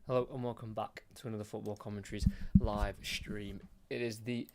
Hello and welcome back to another Football Commentaries live stream. It is the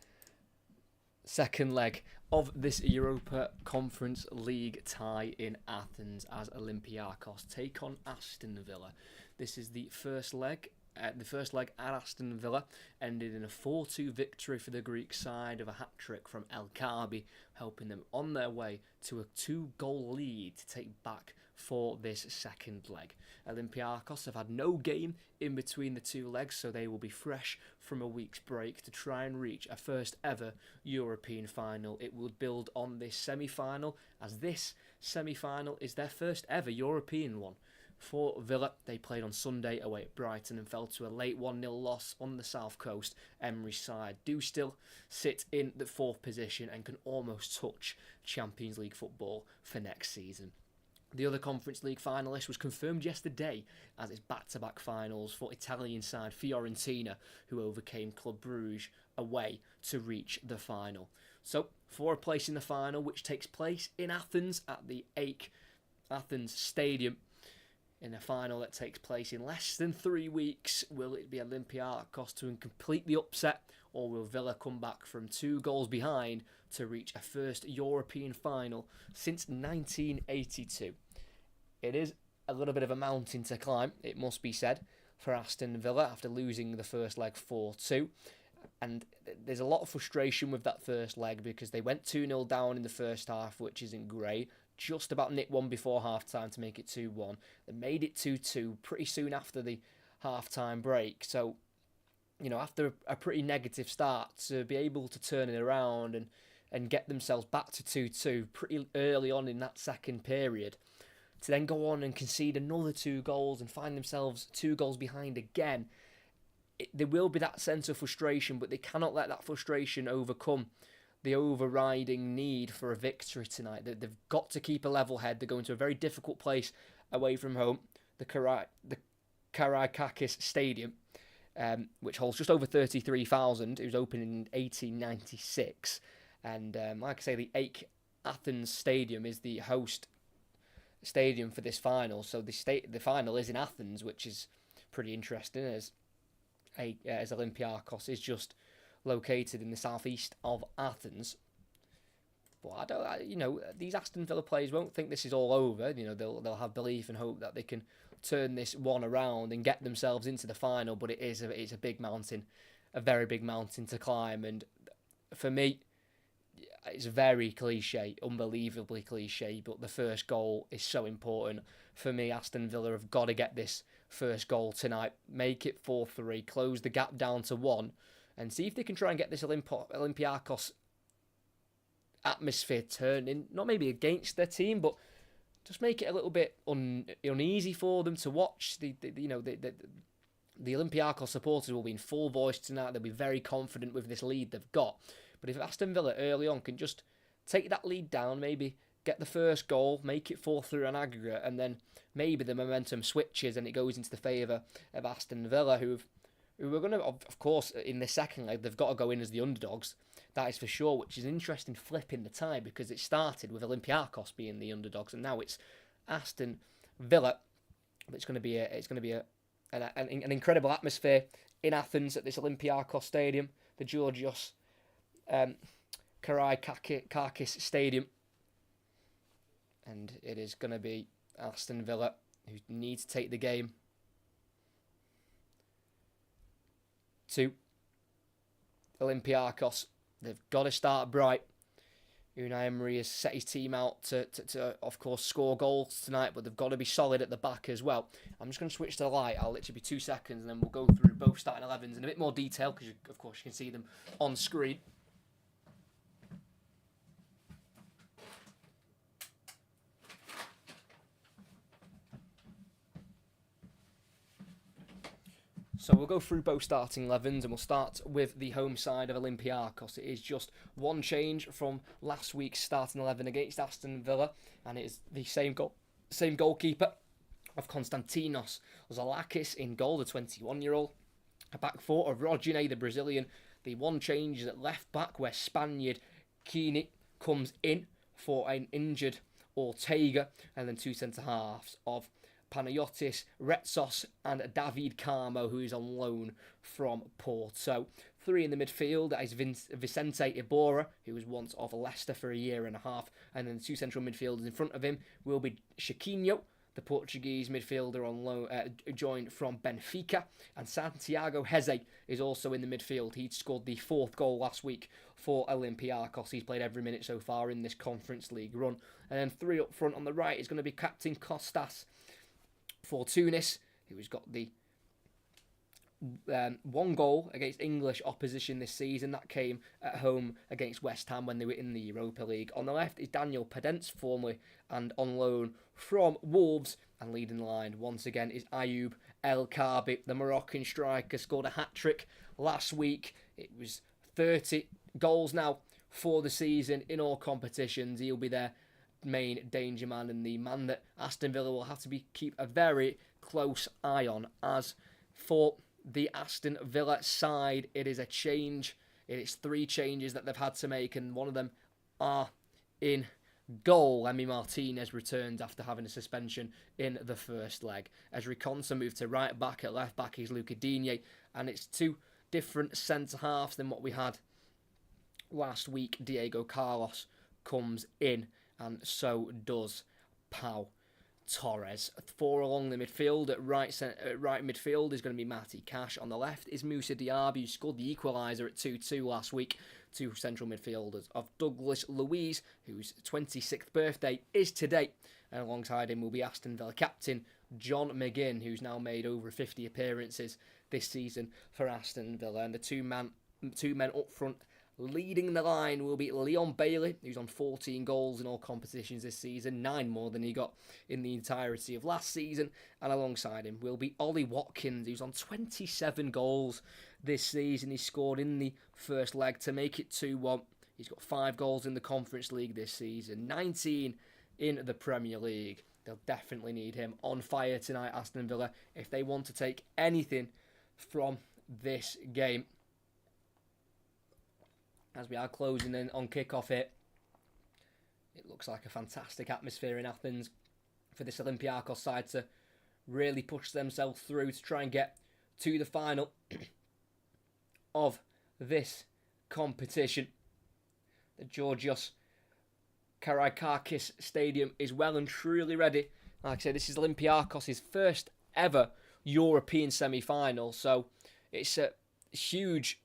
second leg of this Europa Conference League tie in Athens as Olympiacos take on Aston Villa. This is the first leg. The first leg at Aston Villa ended in a 4-2 victory for the Greek side of a hat-trick from El Kaabi, helping them on their way to a 2-goal lead to take back for this second leg. Olympiacos have had no game in between the two legs, so they will be fresh from a week's break to try and reach a first ever European final. It will build on this semi-final, as this semi-final is their first ever European one. For Villa, they played on Sunday away at Brighton and fell to a late 1-0 loss on the south coast. Emery's side do still sit in the fourth position and can almost touch Champions League football for next season. The other Conference League finalist was confirmed yesterday as it's back-to-back finals for Italian side Fiorentina, who overcame Club Brugge away to reach the final. So, for a place in the final, which takes place in Athens at the AEK Athens Stadium, in a final that takes place in less than 3 weeks, will it be Olympiacos to complete the upset, or will Villa come back from 2 goals behind to reach a first European final since 1982? It is a little bit of a mountain to climb, it must be said, for Aston Villa after losing the first leg 4-2. And there's a lot of frustration with that first leg because they went 2-0 down in the first half, which isn't great. Just about nicked one before half-time to make it 2-1. They made it 2-2 pretty soon after the half-time break. So, after a pretty negative start, to be able to turn it around and get themselves back to 2-2 pretty early on in that second period, to then go on and concede another 2 goals and find themselves 2 goals behind again, there will be that sense of frustration, but they cannot let that frustration overcome the overriding need for a victory tonight. They've got to keep a level head. They're going to a very difficult place away from home, the Karakakis Stadium, which holds just over 33,000. It was opened in 1896. And like I say, the AEK Athens Stadium is the host stadium for this final. So the final is in Athens, which is pretty interesting, as Olympiacos is just located in the southeast of Athens. But these Aston Villa players won't think this is all over. They'll have belief and hope that they can turn this one around and get themselves into the final. But it's a big mountain, a very big mountain to climb. And for me, it's very cliche, unbelievably cliche. But the first goal is so important. For me, Aston Villa have got to get this first goal tonight, make it 4-3, close the gap down to 1. And see if they can try and get this Olympiacos atmosphere turning, not maybe against their team, but just make it a little bit uneasy for them to watch. The Olympiacos supporters will be in full voice tonight. They'll be very confident with this lead they've got. But if Aston Villa early on can just take that lead down, maybe get the first goal, make it 4-3 on aggregate, and then maybe the momentum switches and it goes into the favour of Aston Villa, who are going to, of course, in the second leg, they've got to go in as the underdogs. That is for sure, which is an interesting flip in the tie because it started with Olympiacos being the underdogs, and now it's Aston Villa. It's going to be an incredible atmosphere in Athens at this Olympiacos Stadium, the Georgios Karakakis Stadium, and it is going to be Aston Villa who need to take the game to Olympiacos. They've got to start bright. Unai Emery has set his team out to of course, score goals tonight, but they've got to be solid at the back as well. I'm just going to switch to the light. I'll literally be 2 seconds, and then we'll go through both starting 11s in a bit more detail, because, of course, you can see them on screen. So we'll go through both starting 11s, and we'll start with the home side of Olympiacos. It is just one change from last week's starting 11 against Aston Villa, and it is the same goalkeeper of Konstantinos Zalakis in goal, the 21-year-old. A back four of Rodinei, the Brazilian. The one change is at left back, where Spaniard Kini comes in for an injured Ortega, and then 2 centre halves of Panayotis, Retsos, and David Carmo, who is on loan from Porto. 3 in the midfield is Vicente Iborra, who was once of Leicester for a year and a half, and then the 2 central midfielders in front of him will be Chiquinho, the Portuguese midfielder on loan, joined from Benfica, and Santiago Heze is also in the midfield. He scored the 4th goal last week for Olympiacos. He's played every minute so far in this Conference League run. And then 3 up front on the right is going to be Captain Kostas for Tunis, who's got the 1 goal against English opposition this season. That came at home against West Ham when they were in the Europa League. On the left is Daniel Pedence, formerly and on loan from Wolves. And leading the line once again is Ayoub El Kaabi, the Moroccan striker, scored a hat-trick last week. It was 30 goals now for the season in all competitions. He'll be their main danger man and the man that Aston Villa will have to keep a very close eye on. As for the Aston Villa side, it is a change. It is 3 changes that they've had to make, and one of them are in goal. Emi Martinez returns after having a suspension in the first leg. Ezri Konsa moved to right back. At left back is Luca Digne, and it's 2 different centre halves than what we had last week. Diego Carlos comes in, and so does Pau Torres. 4 along the midfield. At right midfield is going to be Matty Cash. On the left is Moussa Diaby, who scored the equaliser at 2-2 last week. 2 central midfielders of Douglas Luiz, whose 26th birthday is today. And alongside him will be Aston Villa captain John McGinn, who's now made over 50 appearances this season for Aston Villa. And the two men up front leading the line will be Leon Bailey, who's on 14 goals in all competitions this season, 9 more than he got in the entirety of last season. And alongside him will be Ollie Watkins, who's on 27 goals this season. He scored in the first leg to make it 2-1. He's got 5 goals in the Conference League this season, 19 in the Premier League. They'll definitely need him on fire tonight, Aston Villa, if they want to take anything from this game. As we are closing in on kickoff here, it looks like a fantastic atmosphere in Athens for this Olympiacos side to really push themselves through to try and get to the final of this competition. The Georgios Karaikakis Stadium is well and truly ready. Like I say, this is Olympiacos' first ever European semi-final, so it's a huge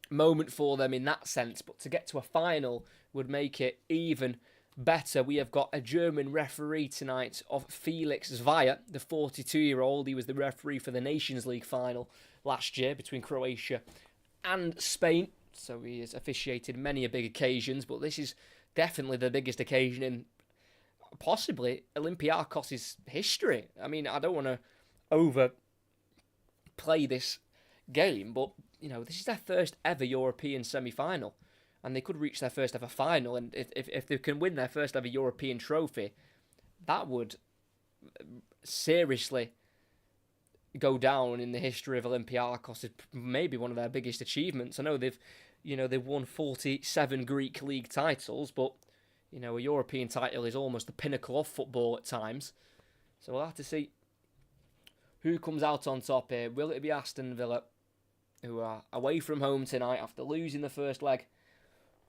moment for them in that sense, but to get to a final would make it even better. We have got a German referee tonight of Felix Zweier, the 42-year-old. He was the referee for the Nations League final last year between Croatia and Spain, so he has officiated many a big occasions, but this is definitely the biggest occasion in possibly Olympiacos' history. I mean, I don't want to overplay this game, but you know, this is their first ever European semi-final, and they could reach their first ever final, and if they can win their first ever European trophy, that would seriously go down in the history of Olympiacos as maybe one of their biggest achievements. I know they've won 47 Greek league titles, but you know, a European title is almost the pinnacle of football at times. So we'll have to see who comes out on top here. Will it be Aston Villa, who are away from home tonight after losing the first leg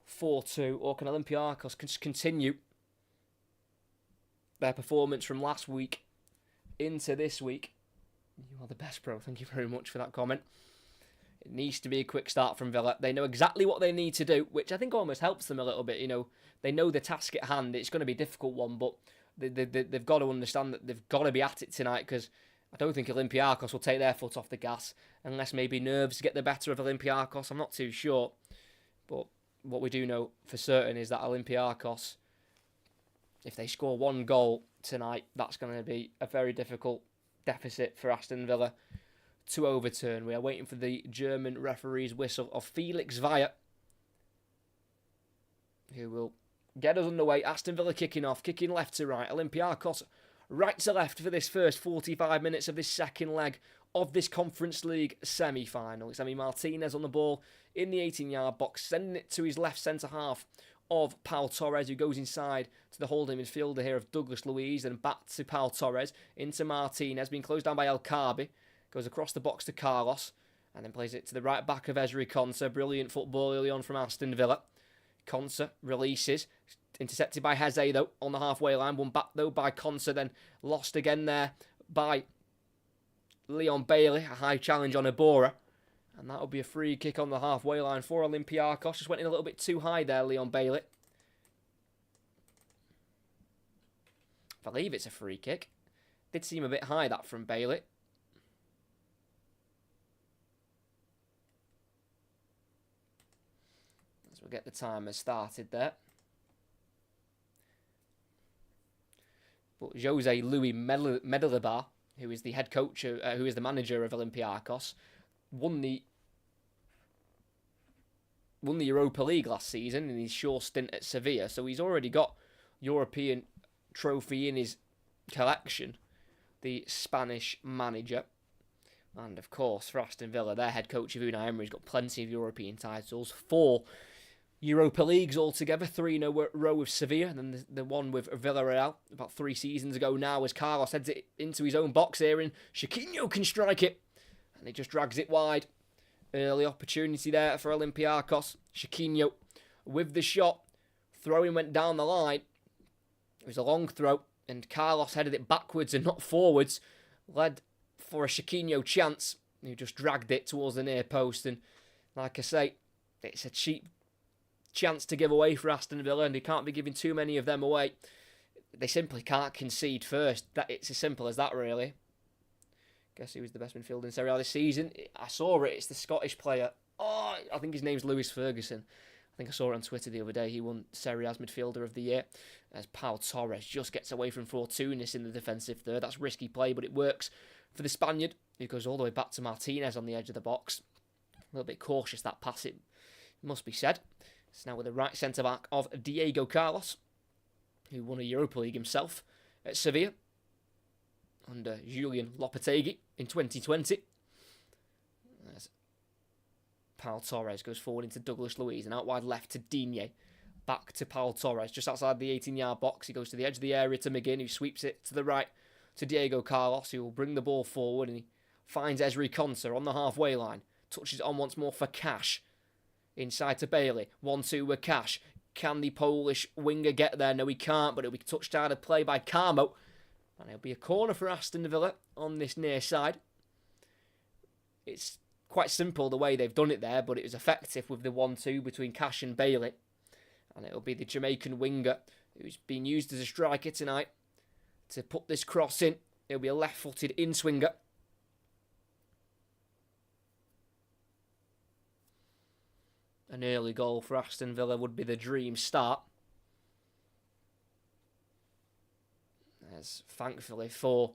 4-2, or can Olympiacos continue their performance from last week into this week? You are the best, bro. Thank you very much for that comment. It needs to be a quick start from Villa. They know exactly what they need to do, which I think almost helps them a little bit. You know, they know the task at hand. It's going to be a difficult one, but they've got to understand that they've got to be at it tonight, because I don't think Olympiacos will take their foot off the gas, unless maybe nerves get the better of Olympiacos. I'm not too sure. But what we do know for certain is that Olympiacos, if they score 1 goal tonight, that's going to be a very difficult deficit for Aston Villa to overturn. We are waiting for the German referee's whistle of Felix Zweier, who will get us underway. Aston Villa kicking off, kicking left to right. Olympiacos right to left for this first 45 minutes of this second leg of this Conference League semi-final. It's Emi Martinez on the ball in the 18-yard box, sending it to his left centre-half of Pau Torres, who goes inside to the holding midfielder here of Douglas Luiz, and back to Pau Torres, into Martinez, being closed down by El Kaabi, goes across the box to Carlos, and then plays it to the right back of Ezri Konsa. Brilliant football early on from Aston Villa. Konsa releases, intercepted by Heze though, on the halfway line, won back though by Konsa, then lost again there by Leon Bailey, a high challenge on Iborra. And that'll be a free kick on the halfway line for Olympiacos. Just went in a little bit too high there, Leon Bailey. I believe it's a free kick. Did seem a bit high, that, from Bailey. As we'll get the timer started there. But Jose Luis Medellíbar, who is the head coach, who is the manager of Olympiacos, won the Europa League last season in his short stint at Sevilla, so he's already got European trophy in his collection, the Spanish manager. And of course, for Aston Villa, their head coach of Unai Emery's got plenty of European titles, 4 Europa Leagues altogether, 3 in a row with Sevilla, and then the one with Villarreal about 3 seasons ago now, as Carlos heads it into his own box here, and Chiquinho can strike it, and he just drags it wide. Early opportunity there for Olympiacos. Chiquinho with the shot. Throwing went down the line. It was a long throw, and Carlos headed it backwards and not forwards. Led for a Chiquinho chance, who just dragged it towards the near post. And like I say, it's a cheap chance to give away for Aston Villa, and they can't be giving too many of them away. They simply can't concede first. It's as simple as that, really. Guess who was the best midfielder in Serie A this season? I saw it. It's the Scottish player. Oh, I think his name's Lewis Ferguson. I think I saw it on Twitter the other day. He won Serie A's midfielder of the year. As Pau Torres just gets away from Fortounis in the defensive third. That's risky play, but it works for the Spaniard, who goes all the way back to Martinez on the edge of the box. A little bit cautious, that pass, it must be said. It's now with the right centre-back of Diego Carlos, who won a Europa League himself at Sevilla under Julian Lopetegui in 2020. As Pau Torres goes forward into Douglas Luiz, and out wide left to Digne. Back to Pau Torres, just outside the 18-yard box. He goes to the edge of the area to McGinn, who sweeps it to the right to Diego Carlos, who will bring the ball forward, and he finds Ezri Konsa on the halfway line. Touches it on once more for Cash. Inside to Bailey. 1-2 with Cash. Can the Polish winger get there? No, he can't, but it'll be touched out of play by Carmo. And it'll be a corner for Aston Villa on this near side. It's quite simple the way they've done it there, but it was effective with the 1-2 between Cash and Bailey. And it'll be the Jamaican winger who's been used as a striker tonight to put this cross in. It'll be a left-footed in-swinger. An early goal for Aston Villa would be the dream start. As thankfully for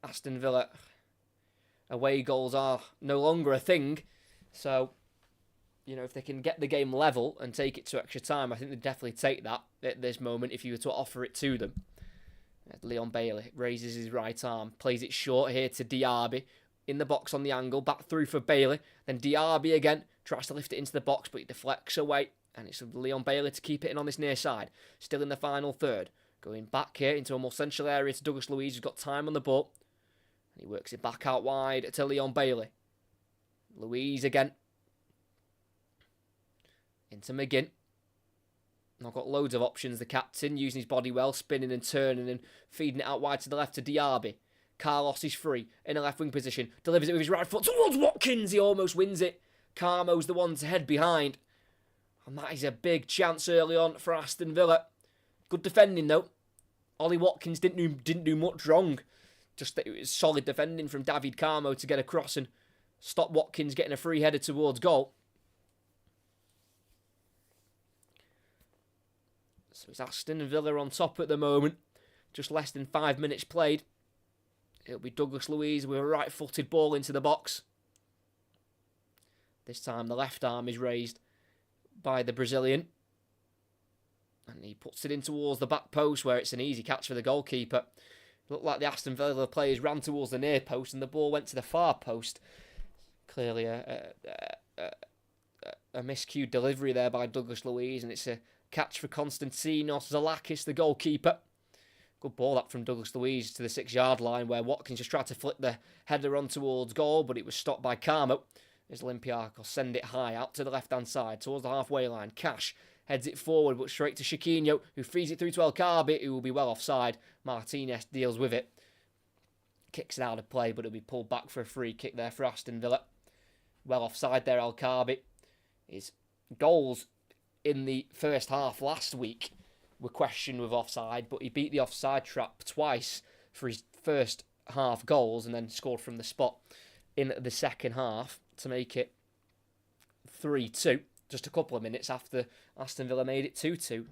Aston Villa, away goals are no longer a thing. So, you know, if they can get the game level and take it to extra time, I think they'd definitely take that at this moment if you were to offer it to them. Leon Bailey raises his right arm, plays it short here to Diaby. In the box on the angle, back through for Bailey. Then Diaby again, tries to lift it into the box, but he deflects away. And it's Leon Bailey to keep it in on this near side. Still in the final third. Going back here into a more central area to Douglas Luiz, who's got time on the ball. And he works it back out wide to Leon Bailey. Luiz again. Into McGinn. Now got loads of options, the captain, using his body well, spinning and turning and feeding it out wide to the left to Diaby. Carlos is free in a left wing position. Delivers it with his right foot towards Watkins. He almost wins it. Carmo's the one to head behind. And that is a big chance early on for Aston Villa. Good defending though. Ollie Watkins didn't do much wrong. Just that it was solid defending from David Carmo to get across and stop Watkins getting a free header towards goal. So it's Aston Villa on top at the moment. Just less than 5 minutes played. It'll be Douglas Luiz with a right-footed ball into the box. This time the left arm is raised by the Brazilian. And he puts it in towards the back post where it's an easy catch for the goalkeeper. Looked like the Aston Villa players ran towards the near post and the ball went to the far post. Clearly a a miscued delivery there by Douglas Luiz, and it's a catch for Konstantinos Zalakis, the goalkeeper. Good ball that from Douglas Luiz to the 6-yard line, where Watkins just tried to flip the header on towards goal, but it was stopped by Carmo. As Olympiacos send it high out to the left-hand side, towards the halfway line. Cash heads it forward, but straight to Chiquinho, who feeds it through to El Kaabi, who will be well offside. Martinez deals with it. Kicks it out of play, but it'll be pulled back for a free kick there for Aston Villa. Well offside there, El Kaabi. His goals in the first half last week were questioned with offside, but he beat the offside trap twice for his first half goals and then scored from the spot in the second half to make it 3-2, just a couple of minutes after Aston Villa made it 2-2.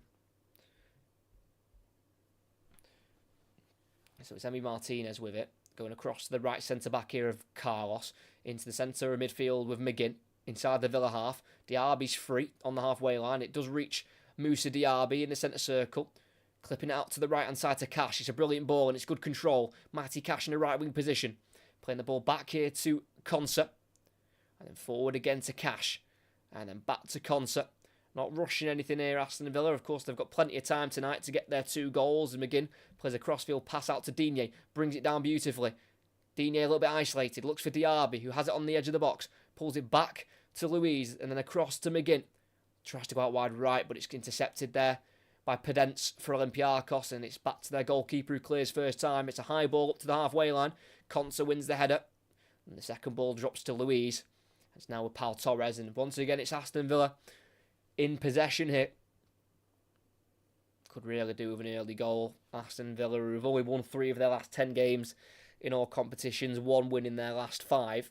So it's Emi Martinez with it, going across the right centre-back here of Carlos, into the centre of midfield with McGinn, inside the Villa half. Diaby's free on the halfway line. It does reach Moussa Diaby in the centre circle, clipping it out to the right-hand side to Cash. It's a brilliant ball and it's good control. Matty Cash in the right-wing position. Playing the ball back here to Konsa. And then forward again to Cash. And then back to Konsa. Not rushing anything here, Aston Villa. Of course, they've got plenty of time tonight to get their 2 goals. And McGinn plays a crossfield pass out to Digne. Brings it down beautifully. Digne a little bit isolated. Looks for Diaby, who has it on the edge of the box. Pulls it back to Luiz. And then across to McGinn. Tries to go out wide right, but it's intercepted there by Pedence for Olympiacos. And it's back to their goalkeeper, who clears first time. It's a high ball up to the halfway line. Konsa wins the header. And the second ball drops to Luiz. It's now with Pau Torres. And once again, it's Aston Villa in possession here. Could really do with an early goal. Aston Villa, who have only won 3 of their last 10 games in all competitions, 1 win in their last 5.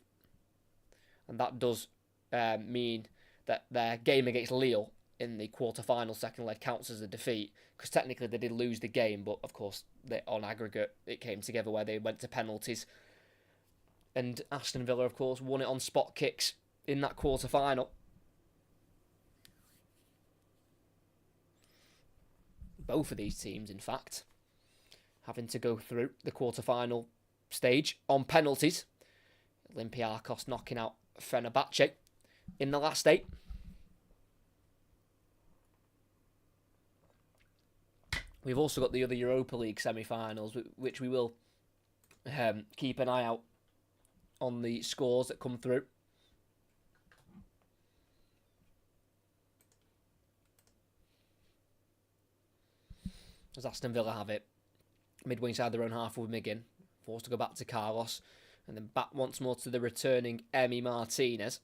And that does mean that their game against Lille in the quarter-final second leg counts as a defeat, because technically they did lose the game, but of course on aggregate it came together where they went to penalties. And Aston Villa, of course, won it on spot kicks in that quarter-final. Both of these teams, in fact, having to go through the quarter-final stage on penalties. Olympiacos knocking out Fenerbahce in the last 8. We've also got the other Europa League semi-finals, which we will keep an eye out on the scores that come through. As Aston Villa have it, midway inside their own half with McGinn, forced to go back to Carlos, and then back once more to the returning Emi Martinez.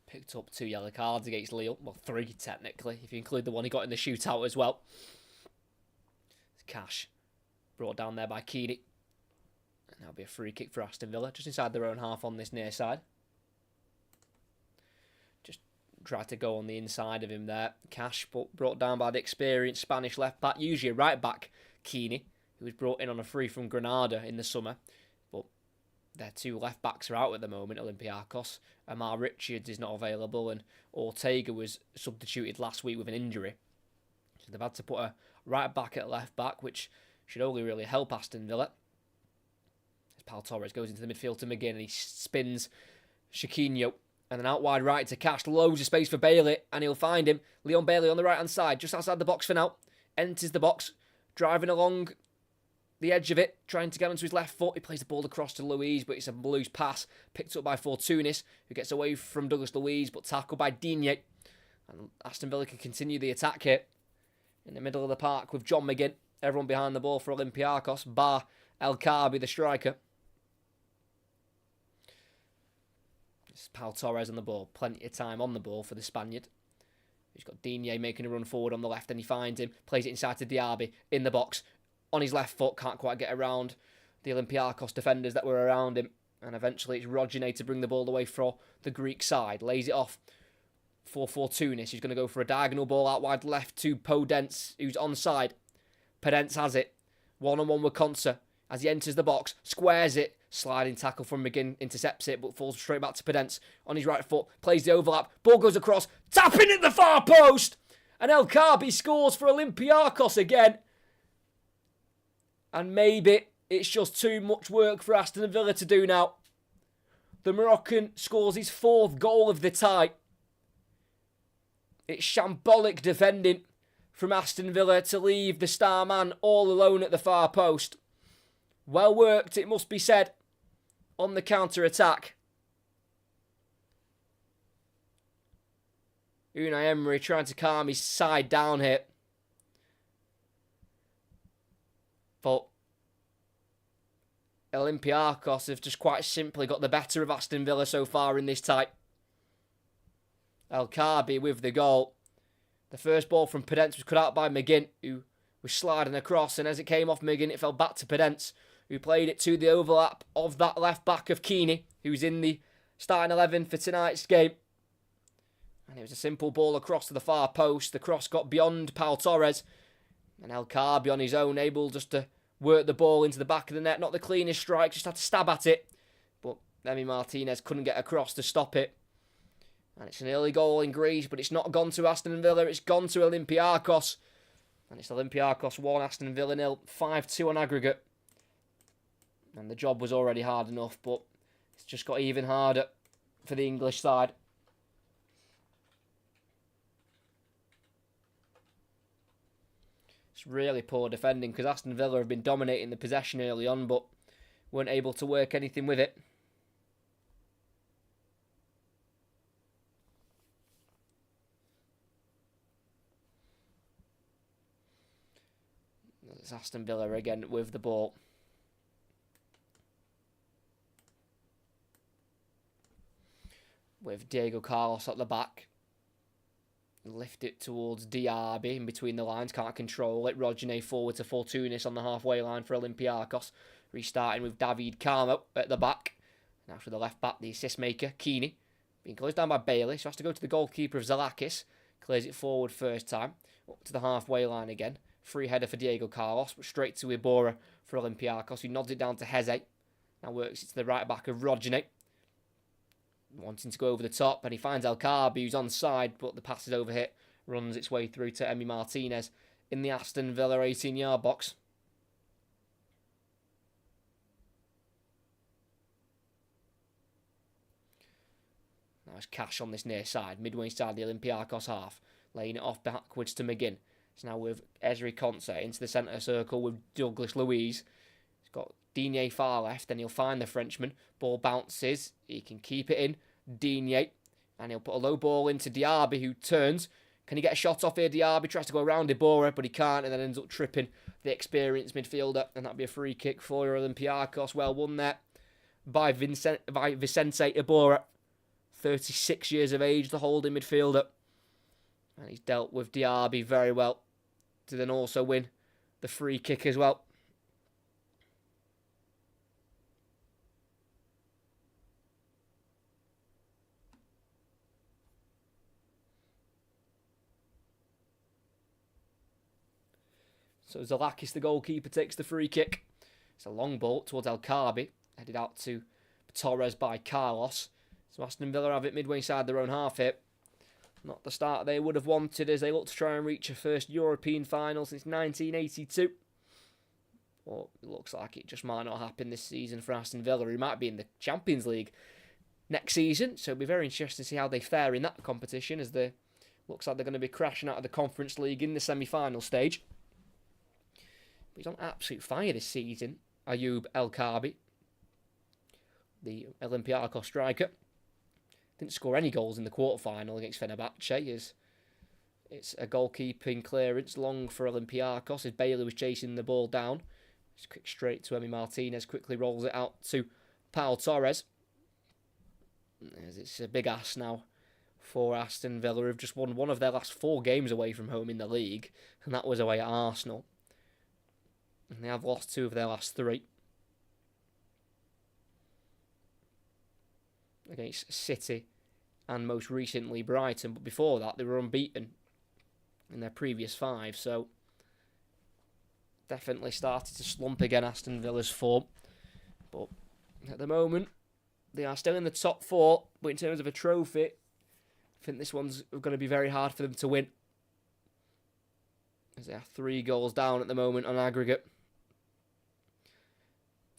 Picked up 2 yellow cards against Lille. Well, 3 technically, if you include the one he got in the shootout as well. Cash brought down there by Keane. And that'll be a free kick for Aston Villa, just inside their own half on this near side. Just tried to go on the inside of him there. Cash, but brought down by the experienced Spanish left back, usually a right back, Keane, who was brought in on a free from Granada in the summer. But their 2 left backs are out at the moment, Olympiacos. Amar Richards is not available, and Ortega was substituted last week with an injury. So they've had to put a right back at left back, which should only really help Aston Villa. As Pau Torres goes into the midfield to McGinn, and he spins Chiquinho, and then out wide right to Cash. Loads of space for Bailey, and he'll find him. Leon Bailey on the right-hand side, just outside the box for now. Enters the box, driving along the edge of it, trying to get onto his left foot. He plays the ball across to Luiz, but it's a loose pass, picked up by Fortunis, who gets away from Douglas Luiz, but tackled by Digne. And Aston Villa can continue the attack here in the middle of the park with John McGinn. Everyone behind the ball for Olympiacos, bar El Kaabi, the striker. It's Pau Torres on the ball. Plenty of time on the ball for the Spaniard. He's got Digne making a run forward on the left, and he finds him. Plays it inside to Diaby in the box. On his left foot, can't quite get around the Olympiacos defenders that were around him. And eventually it's Rodjane to bring the ball away for the Greek side. Lays it off for Fortunis, who's going to go for a diagonal ball out wide left to Podence, who's onside. Podence has it. 1-on-1 with Konsa. As he enters the box, squares it. Sliding tackle from McGinn, intercepts it, but falls straight back to Podence on his right foot. Plays the overlap. Ball goes across. Tapping at the far post. And El Kaabi scores for Olympiacos again. And maybe it's just too much work for Aston Villa to do now. The Moroccan scores his 4th goal of the tie. It's shambolic defending from Aston Villa to leave the star man all alone at the far post. Well worked, it must be said, on the counter-attack. Unai Emery trying to calm his side down here. But Olympiacos have just quite simply got the better of Aston Villa so far in this tie. El Kaabi with the goal. The first ball from Podence was cut out by McGinn, who was sliding across, and as it came off McGinn, it fell back to Podence, who played it to the overlap of that left back of Keeney, who's in the starting 11 for tonight's game. And it was a simple ball across to the far post. The cross got beyond Pau Torres, and El Kaabi on his own, able just to work the ball into the back of the net. Not the cleanest strike, just had to stab at it. But Emi Martinez couldn't get across to stop it. And it's an early goal in Greece, but it's not gone to Aston Villa, it's gone to Olympiacos. And it's Olympiacos 1, Aston Villa 0, 5-2 on aggregate. And the job was already hard enough, but it's just got even harder for the English side. It's really poor defending, because Aston Villa have been dominating the possession early on, but weren't able to work anything with it. It's Aston Villa again with the ball. With Diego Carlos at the back. Lift it towards Diaby in between the lines. Can't control it. Rodinei forward to Fortounis on the halfway line for Olympiacos. Restarting with David Carmo at the back. Now for the left back, the assist maker, Keeney. Being closed down by Bailey. So has to go to the goalkeeper of Zalakis. Clears it forward first time. Up to the halfway line again. Free header for Diego Carlos, but straight to Iborra for Olympiacos, who nods it down to Heze. Now works it to the right back of Rodinei. Wanting to go over the top, and he finds El Kaabi, who's onside, but the pass is overhit. Runs its way through to Emi Martinez in the Aston Villa 18-yard box. Now it's Cash on this near side, midway side the Olympiacos half, laying it off backwards to McGinn. It's now with Ezri Konsa into the centre circle with Douglas Luiz. He's got Digne far left, then he'll find the Frenchman. Ball bounces, he can keep it in. Digne, and he'll put a low ball into Diaby, who turns. Can he get a shot off here? Diaby tries to go around Iborra, but he can't, and then ends up tripping the experienced midfielder, and that'll be a free kick for Olympiacos. Well won there by Vicente Iborra, 36 years of age, the holding midfielder. And he's dealt with Diaby very well to then also win the free kick as well. So Zalakis, the goalkeeper, takes the free kick. It's a long ball towards El Kaabi, headed out to Torres by Carlos. So Aston Villa have it midway inside their own half here. Not the start they would have wanted as they look to try and reach a first European final since 1982. Well, it looks like it just might not happen this season for Aston Villa, who might be in the Champions League next season. So it'll be very interesting to see how they fare in that competition, as they looks like they're going to be crashing out of the Conference League in the semi-final stage. But he's on absolute fire this season, Ayoub El Kaabi, the Olympiacos striker. Didn't score any goals in the quarter-final against Fenerbahce, as it's a goalkeeping clearance long for Olympiacos as Bailey was chasing the ball down. It's quick straight to Emi Martinez, quickly rolls it out to Pau Torres. As it's a big ask now for Aston Villa, who've just won one of their last 4 games away from home in the league, and that was away at Arsenal. And they have lost 2 of their last 3. Against City and most recently Brighton, but before that they were unbeaten in their previous 5, so definitely started to slump again, Aston Villa's form. But at the moment they are still in the top 4, but in terms of a trophy, I think this one's going to be very hard for them to win, as they are 3 goals down at the moment on aggregate.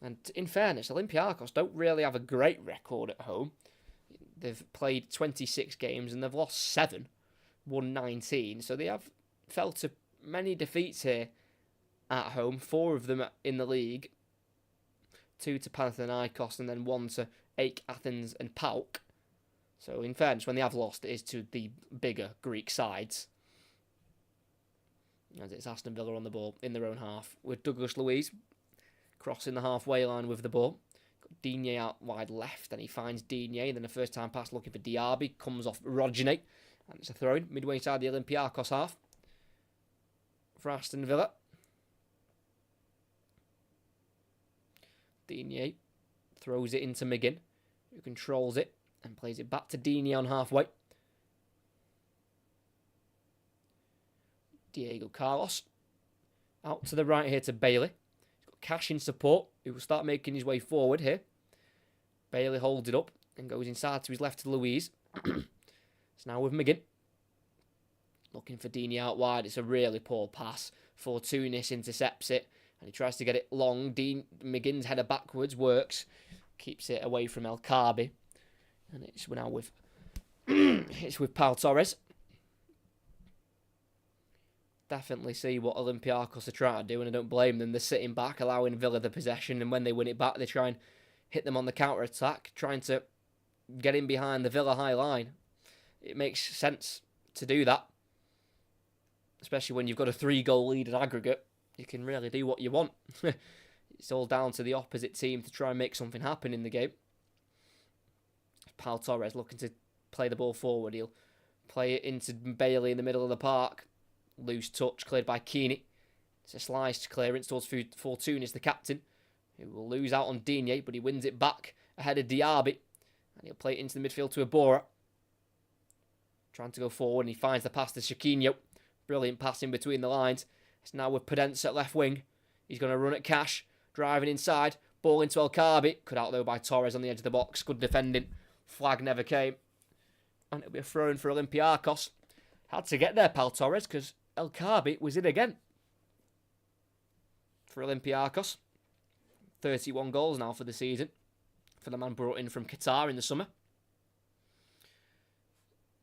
And in fairness, Olympiacos don't really have a great record at home. They've played 26 games and they've lost 7, won 19. So they have fell to many defeats here at home. 4 of them in the league. 2 to Panathinaikos and then 1 to AEK Athens and PAOK. So in fairness, when they have lost, it is to the bigger Greek sides. As it's Aston Villa on the ball in their own half with Douglas Luiz crossing the halfway line with the ball. Got Digne out wide left and he finds Digne and then a first time pass looking for Diaby. Comes off Rodney and it's a throw in midway inside the Olympiacos half for Aston Villa. Digne throws it into McGinn who controls it and plays it back to Digne on halfway. Diego Carlos out to the right here to Bailey. He's got Cash in support, who will start making his way forward here. Bailey holds it up and goes inside to his left to Luiz. It's now with McGinn. Looking for Digne out wide. It's a really poor pass. Fortounis intercepts it and he tries to get it long. McGinn's header backwards works. Keeps it away from El Kaabi. And it's now with it's with Pau Torres. Definitely see what Olympiacos are trying to do, and I don't blame them. They're sitting back, allowing Villa the possession, and when they win it back, they try and hit them on the counter-attack, trying to get in behind the Villa high line. It makes sense to do that, especially when you've got a 3-goal lead at aggregate. You can really do what you want. It's all down to the opposite team to try and make something happen in the game. Pau Torres looking to play the ball forward. He'll play it into Bailey in the middle of the park. Loose touch cleared by Keeney. It's a sliced clearance towards Fortounis, the captain, who will lose out on Digne, but he wins it back ahead of Diaby. And he'll play it into the midfield to Iborra. Trying to go forward, and he finds the pass to Chiquinho. Brilliant pass in between the lines. It's now with Podence at left wing. He's going to run at Cash, driving inside. Ball into El Kaabi. Cut out though by Torres on the edge of the box. Good defending. Flag never came. And it'll be a throw-in for Olympiacos. Had to get there, Pau Torres, because El Kaabi was in again for Olympiacos. 31 goals now for the season for the man brought in from Qatar in the summer.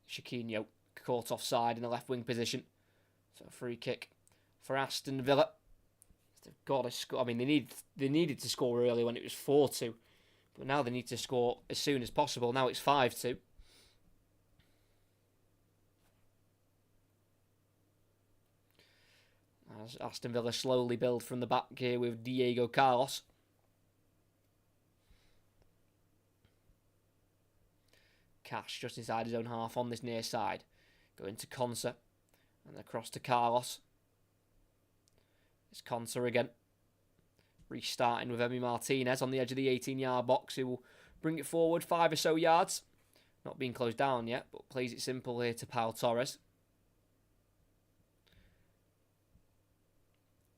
Chiquinho caught offside in the left wing position. So a free kick for Aston Villa. They've got to score. I mean, they needed to score early when it was 4-2. But now they need to score as soon as possible. Now it's 5-2. As Aston Villa slowly build from the back here with Diego Carlos. Cash just inside his own half on this near side. Going to Konsa. And across to Carlos. It's Konsa again. Restarting with Emi Martinez on the edge of the 18-yard box, who will bring it forward 5 or so yards. Not being closed down yet, but plays it simple here to Pau Torres.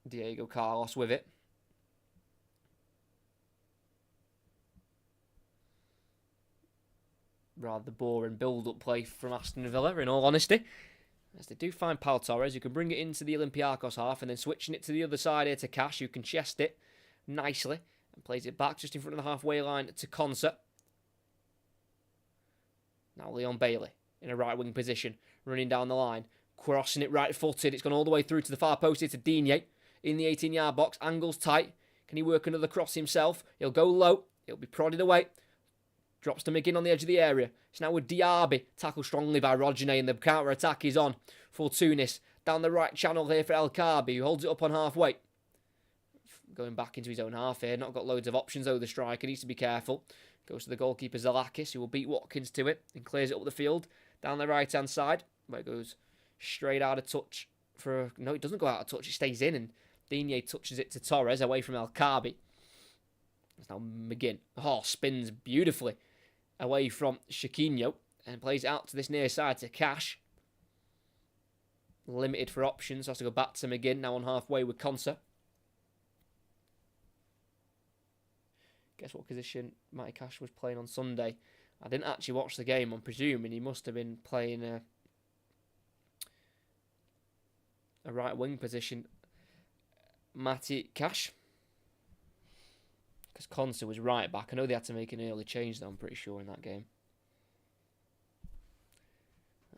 Diego Carlos with it. Rather boring build-up play from Aston Villa, in all honesty. As they do find Pau Torres, who can bring it into the Olympiacos half, and then switching it to the other side here to Cash, who can chest it nicely and plays it back just in front of the halfway line to Konsa. Now Leon Bailey in a right wing position, running down the line, crossing it right footed. It's gone all the way through to the far post here to Digne in the 18-yard box. Angle's tight. Can he work another cross himself? He'll go low. He'll be prodded away. Drops to McGinn on the edge of the area. It's now with Diaby. Tackled strongly by Rodney, and the counter-attack is on. Fortounis down the right channel here for El Kaabi, who holds it up on halfway. Going back into his own half here. Not got loads of options, though, the striker. Needs to be careful. Goes to the goalkeeper, Zalakis, who will beat Watkins to it and clears it up the field down the right-hand side, where it goes straight out of touch. No, it doesn't go out of touch. It stays in, and Digne touches it to Torres away from El Kaabi. It's now McGinn. Oh, spins beautifully away from Chiquinho and plays it out to this near side to Cash. Limited for options, so has to go back to McGinn, now on halfway with Konsa. Guess what position Matty Cash was playing on Sunday. I didn't actually watch the game. I'm presuming he must have been playing a right wing position. Matty Cash. because Conser was right back. I know they had to make an early change, though, I'm pretty sure, in that game.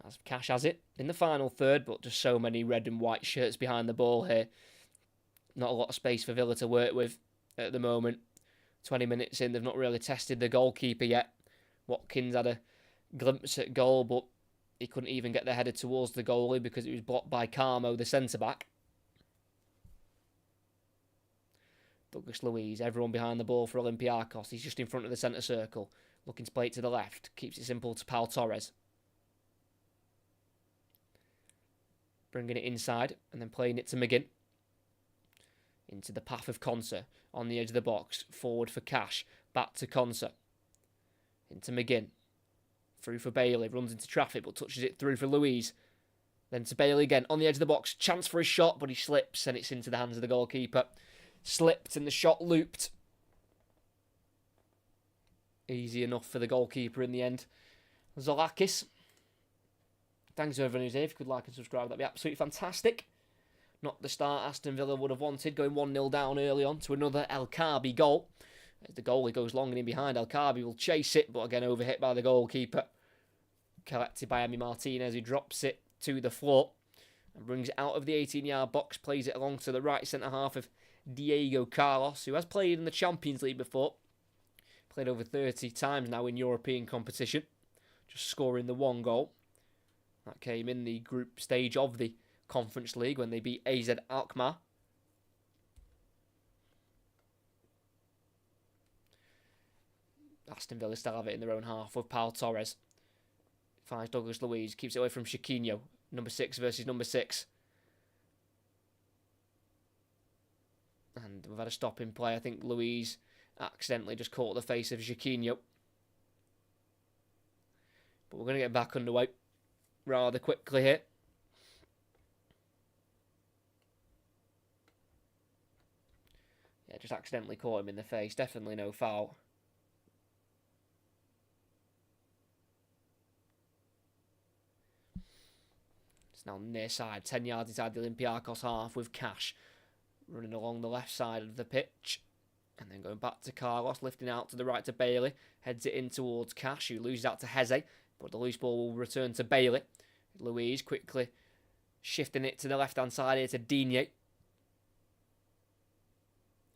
As Cash has it in the final third, but just so many red and white shirts behind the ball here. Not a lot of space for Villa to work with at the moment. 20 minutes in, they've not really tested the goalkeeper yet. Watkins had a glimpse at goal, but he couldn't even get the header towards the goalie because it was blocked by Carmo, the centre-back. Douglas Luiz, everyone behind the ball for Olympiacos. He's just in front of the centre circle, looking to play it to the left. Keeps it simple to Pau Torres. Bringing it inside and then playing it to McGinn. Into the path of Conser on the edge of the box. Forward for Cash. Back to Conser. Into McGinn. Through for Bailey. Runs into traffic but touches it through for Luiz. Then to Bailey again on the edge of the box. Chance for a shot but he slips and it's into the hands of the goalkeeper. Slipped and the shot looped. Easy enough for the goalkeeper in the end. Zolakis. Thanks to everyone who's here. If you could like and subscribe, that'd be absolutely fantastic. Not the start Aston Villa would have wanted, going 1-0 down early on to another El Kaabi goal. As the goalie goes long and in behind, El Kaabi will chase it, but again overhit by the goalkeeper. Collected by Emi Martinez, who drops it to the floor and brings it out of the 18-yard box, plays it along to the right centre-half of Diego Carlos, who has played in the Champions League before. Played over 30 times now in European competition, just scoring the one goal. That came in the group stage of the Conference League when they beat AZ Alkmaar. Aston Villa still have it in their own half with Pau Torres. Finds Douglas Luiz, keeps it away from Chiquinho. Number 6 versus number 6. And we've had a stop in play. I think Luiz accidentally just caught the face of Chiquinho. But we're going to get back underway rather quickly here. Yeah, just accidentally caught him in the face. Definitely no foul. It's now near side, 10 yards inside the Olympiacos half with Cash running along the left side of the pitch. And then going back to Carlos, lifting out to the right to Bailey. Heads it in towards Cash, who loses out to Heze. But the loose ball will return to Bailey. Luiz quickly shifting it to the left-hand side here to Digne.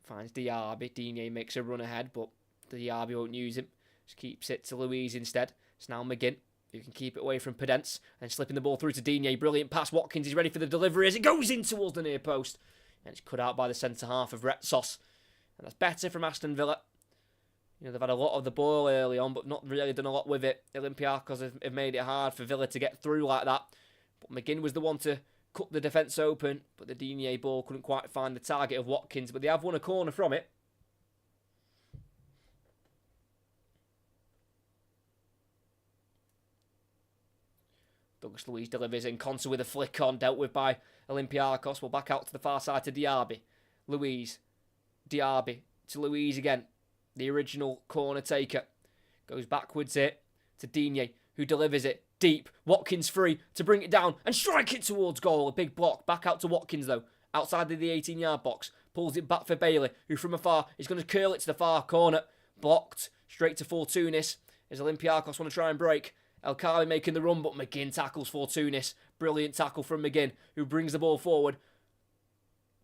Finds Diaby. Digne makes a run ahead, but Diaby won't use him. Just keeps it to Luiz instead. It's now McGinn, who can keep it away from Pedence. And slipping the ball through to Digne. Brilliant pass. Watkins is ready for the delivery as it goes in towards the near post. And it's cut out by the centre-half of Retsos. And that's better from Aston Villa. You know, they've had a lot of the ball early on, but not really done a lot with it. Olympiacos have made it hard for Villa to get through like that. But McGinn was the one to cut the defence open, but the Digne ball couldn't quite find the target of Watkins. But they have won a corner from it. Douglas Luiz delivers in. Conser with a flick on, dealt with by Olympiacos. Well, back out to the far side to Diaby. Luiz. Diaby to Luiz again. The original corner taker. Goes backwards here to Digne, who delivers it deep. Watkins free to bring it down and strike it towards goal. A big block. Back out to Watkins though. Outside of the 18-yard box. Pulls it back for Bailey, who from afar is going to curl it to the far corner. Blocked. Straight to Fortounis. As Olympiacos want to try and break. El Kaabi making the run, but McGinn tackles Fortounis. Brilliant tackle from McGinn, who brings the ball forward.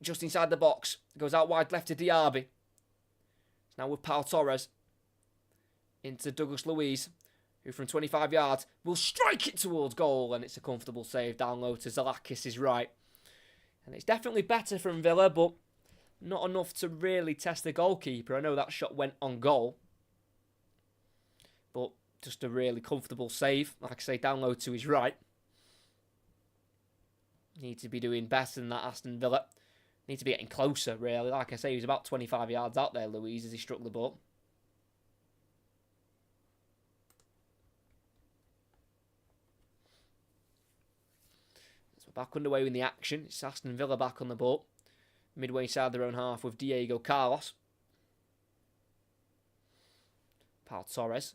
Just inside the box. Goes out wide left to Diaby. Now with Pau Torres. Into Douglas Luiz, who from 25 yards will strike it towards goal. And it's a comfortable save down low to Zalakis' right. And it's definitely better from Villa, but not enough to really test the goalkeeper. I know that shot went on goal. But just a really comfortable save. Like I say, down low to his right. Need to be doing better than that, Aston Villa. Need to be getting closer, really. Like I say, he was about 25 yards out there, Luiz, as he struck the ball. So we're back underway in the action. It's Aston Villa back on the ball. Midway inside their own half with Diego Carlos. Pau Torres.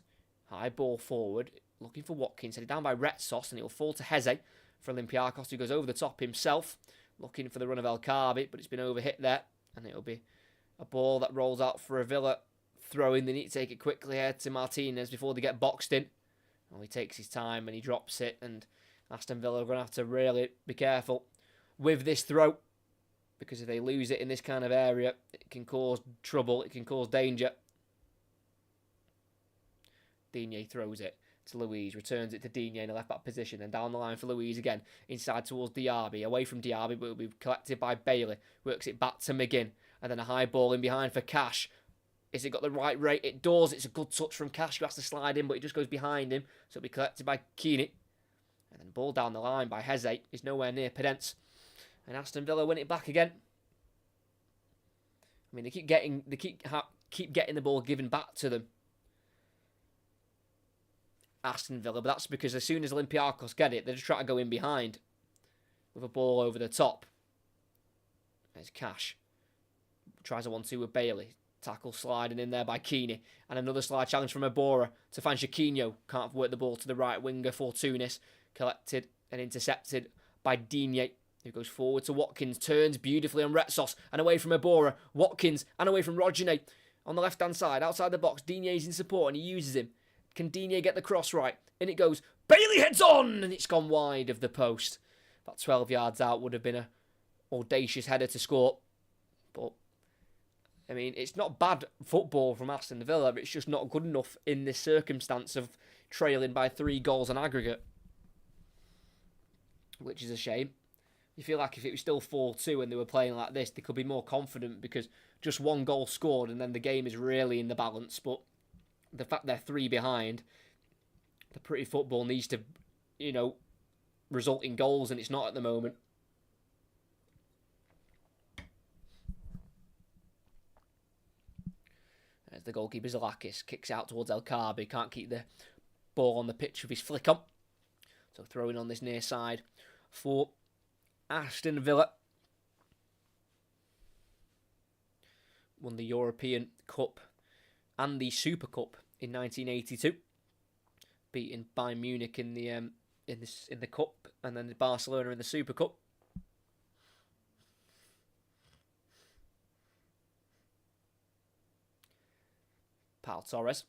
High ball forward. Looking for Watkins. Headed down by Retsos, and it will fall to Heze for Olympiacos, who goes over the top himself. Looking for the run of El Kaabi, but it's been overhit there. And it'll be a ball that rolls out for a Villa throwing. They need to take it quickly here to Martinez before they get boxed in. Well, he takes his time and he drops it, and Aston Villa are going to have to really be careful with this throw, because if they lose it in this kind of area, it can cause trouble, it can cause danger. Digne throws it to Luiz, returns it to Digne in a left-back position, and down the line for Luiz again, inside towards Diaby, away from Diaby, but will be collected by Bailey, works it back to McGinn, and then a high ball in behind for Cash. Is it got the right rate? It does. It's a good touch from Cash, who has to slide in, but it just goes behind him, so it'll be collected by Keane. And then ball down the line by Heze is nowhere near Pedence, and Aston Villa win it back again. I mean, they keep getting the ball given back to them, Aston Villa, but that's because as soon as Olympiacos get it, they just try to go in behind with a ball over the top. There's Cash. Tries a 1-2 with Bailey. Tackle sliding in there by Keane. And another slide challenge from Abora to find Chiquinho. Can't work the ball to the right winger for Tunis. Collected and intercepted by Digne, who goes forward to Watkins. Turns beautifully on Retsos and away from Abora. Watkins and away from Rodgene. On the left-hand side, outside the box, Digne's in support and he uses him. Can Digne get the cross right? In it goes. Bailey heads on! And it's gone wide of the post. About 12 yards out would have been a audacious header to score. But, I mean, it's not bad football from Aston Villa, but it's just not good enough in this circumstance of trailing by 3 goals on aggregate. Which is a shame. You feel like if it was still 4-2 and they were playing like this, they could be more confident because just 1 goal scored and then the game is really in the balance. But the fact they're 3 behind, the pretty football needs to, result in goals, and it's not at the moment. As the goalkeeper Zalakis kicks out towards El Kaabi, can't keep the ball on the pitch with his flick on. So throwing on this near side for Aston Villa. Won the European Cup and the Super Cup in 1982, beating Bayern Munich in the Cup, and then Barcelona in the Super Cup. Pau Torres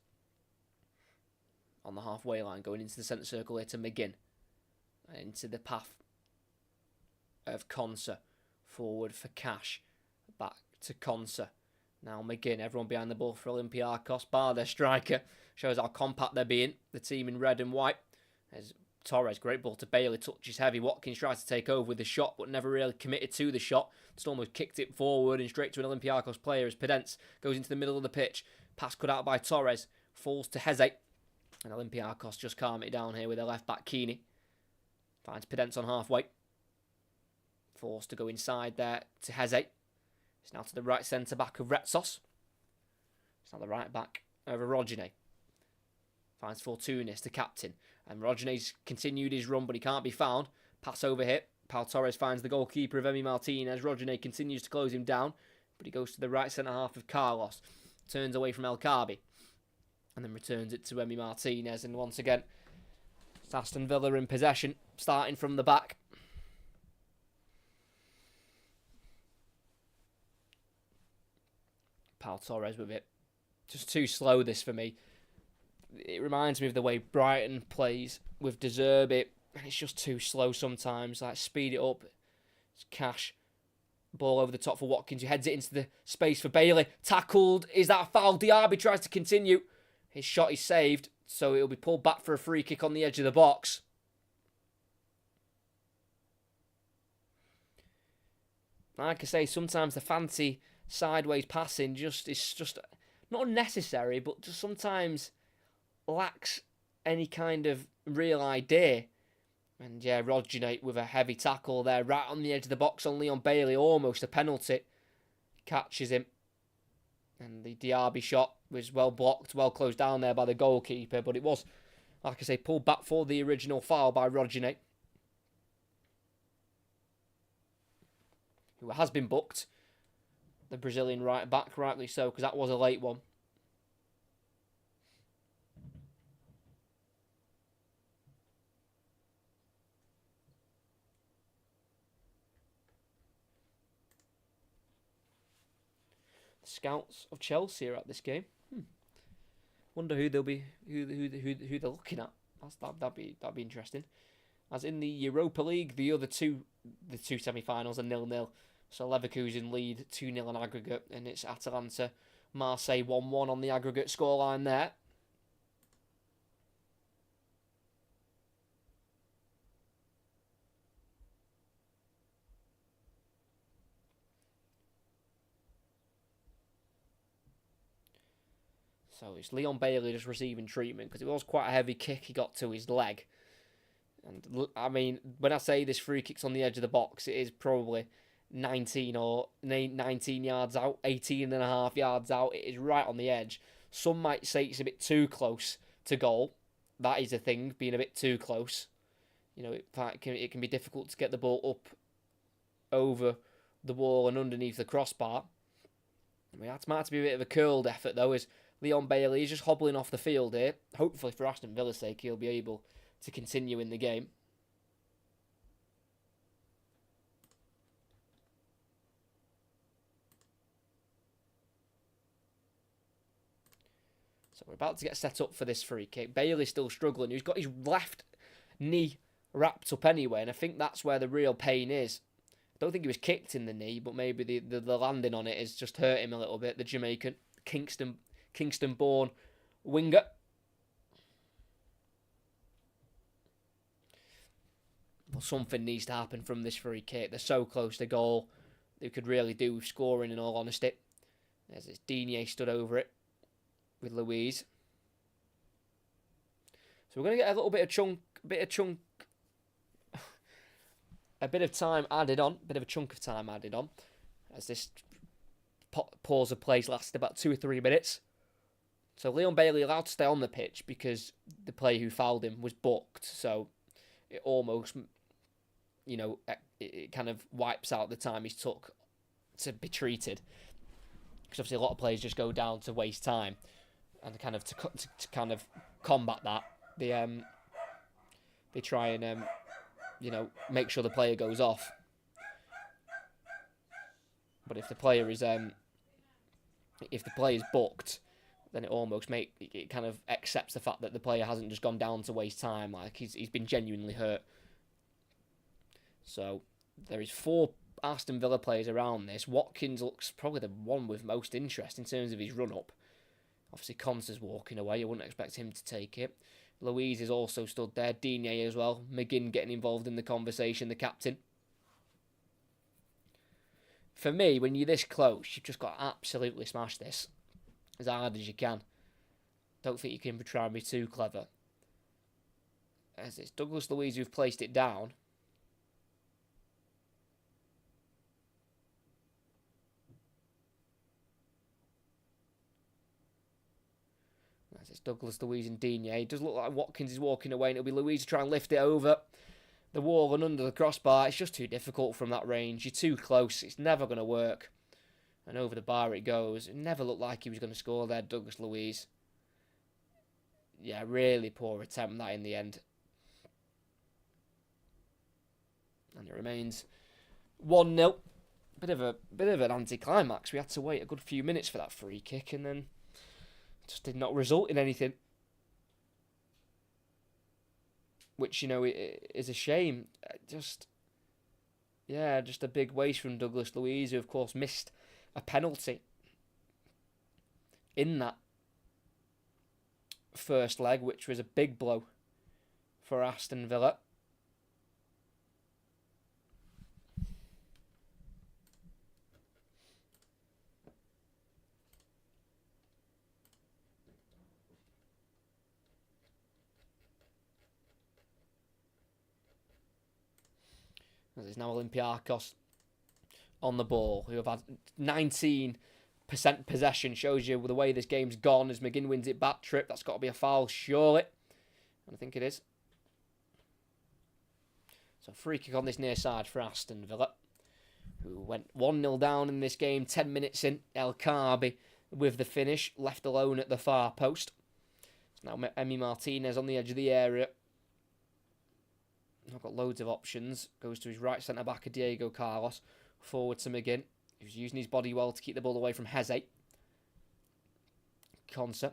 on the halfway line, going into the centre circle here to McGinn, into the path of Konsa, forward for Cash, back to Konsa. Now McGinn, everyone behind the ball for Olympiacos, bar their striker. Shows how compact they're being, the team in red and white. There's Torres, great ball to Bailey, touches heavy. Watkins tries to take over with the shot, but never really committed to the shot. Just almost kicked it forward and straight to an Olympiacos player as Pedence goes into the middle of the pitch. Pass cut out by Torres, falls to Heze. And Olympiacos just calm it down here with their left back Keane. Finds Pedence on halfway. Forced to go inside there to Heze. It's now to the right centre back of Retsos. It's now the right back over Rodgene. Finds Fortunis, the captain. And Rodgene's continued his run, but he can't be found. Pass over here. Pau Torres finds the goalkeeper of Emi Martinez. Rodgene continues to close him down, but he goes to the right centre half of Carlos. Turns away from El Kaabi. And then returns it to Emi Martinez. And once again, it's Aston Villa in possession, starting from the back. Pau Torres with it. Just too slow, this, for me. It reminds me of the way Brighton plays with De Zerbi, and it's just too slow sometimes. Like, speed it up. It's Cash. Ball over the top for Watkins, who heads it into the space for Bailey. Tackled. Is that a foul? Diaby tries to continue. His shot is saved, so it'll be pulled back for a free kick on the edge of the box. Like I say, sometimes the fancy sideways passing is just not unnecessary, but just sometimes lacks any kind of real idea. And yeah, Rodgene with a heavy tackle there, right on the edge of the box on Leon Bailey, almost a penalty. Catches him. And the Diaby shot was well blocked, well closed down there by the goalkeeper, but it was, like I say, pulled back for the original foul by Rodgene, who has been booked. The Brazilian right back, rightly so, because that was a late one. The scouts of Chelsea are at this game. Wonder who they'll be, who they're looking at. That'd be interesting. As in the Europa League, the two semi-finals are 0-0. So Leverkusen lead 2-0 on aggregate, and it's Atalanta, Marseille 1-1 on the aggregate scoreline there. So it's Leon Bailey just receiving treatment because it was quite a heavy kick he got to his leg. And I mean, when I say this free kick's on the edge of the box, it is probably 19 yards out, 18 and a half yards out. It is right on the edge. Some might say it's a bit too close to goal. That is a thing, being a bit too close. You know, it can be difficult to get the ball up over the wall and underneath the crossbar. I mean, that might have to be a bit of a curled effort, though, as Leon Bailey is just hobbling off the field here. Hopefully, for Aston Villa's sake, he'll be able to continue in the game. So we're about to get set up for this free kick. Bailey's still struggling. He's got his left knee wrapped up anyway, and I think that's where the real pain is. I don't think he was kicked in the knee, but maybe the landing on it has just hurt him a little bit. The Jamaican, Kingston-born winger. Well, something needs to happen from this free kick. They're so close to goal. They could really do with scoring, in all honesty. As it's Digne stood over it with Louise. So we're going to get a little bit of time added on. A bit of a chunk of time added on. As this pause of plays lasted about 2 or 3 minutes. So Leon Bailey allowed to stay on the pitch because the player who fouled him was booked. So it almost, you know, it kind of wipes out the time he took to be treated. Because obviously a lot of players just go down to waste time, and kind of to kind of combat that, they try and you know, make sure the player goes off. But if the player is booked, then it kind of accepts the fact that the player hasn't just gone down to waste time, like he's been genuinely hurt. So there is 4 Aston Villa players around this. Watkins looks probably the one with most interest in terms of his run-up. Obviously, Conser's walking away. I wouldn't expect him to take it. Louise is also stood there. Digne as well. McGinn getting involved in the conversation, the captain. For me, when you're this close, you've just got to absolutely smash this as hard as you can. Don't think you can try and be too clever. As it's Douglas Luiz who've placed it down. As it's Douglas Luiz and Digne. It does look like Watkins is walking away, and it'll be Luiz to try and lift it over the wall and under the crossbar. It's just too difficult from that range. You're too close. It's never going to work. And over the bar it goes. It never looked like he was going to score there, Douglas Luiz. Yeah, really poor attempt that in the end. And it remains 1-0. Bit of an anticlimax. We had to wait a good few minutes for that free kick, and then it just did not result in anything. Which, you know, it is a shame. Just a big waste from Douglas Luiz, who of course missed a penalty in that first leg, which was a big blow for Aston Villa. There's now Olympiacos on the ball, who have had 19% possession. Shows you the way this game's gone as McGinn wins it back trip. That's got to be a foul, surely. And I think it is. So free kick on this near side for Aston Villa, who went 1-0 down in this game. 10 minutes in, El Kaabi with the finish, left alone at the far post. It's now Emi Martinez on the edge of the area. I've got loads of options. Goes to his right centre-back, Diego Carlos. Forward to McGinn, who's using his body well to keep the ball away from Heze. Conser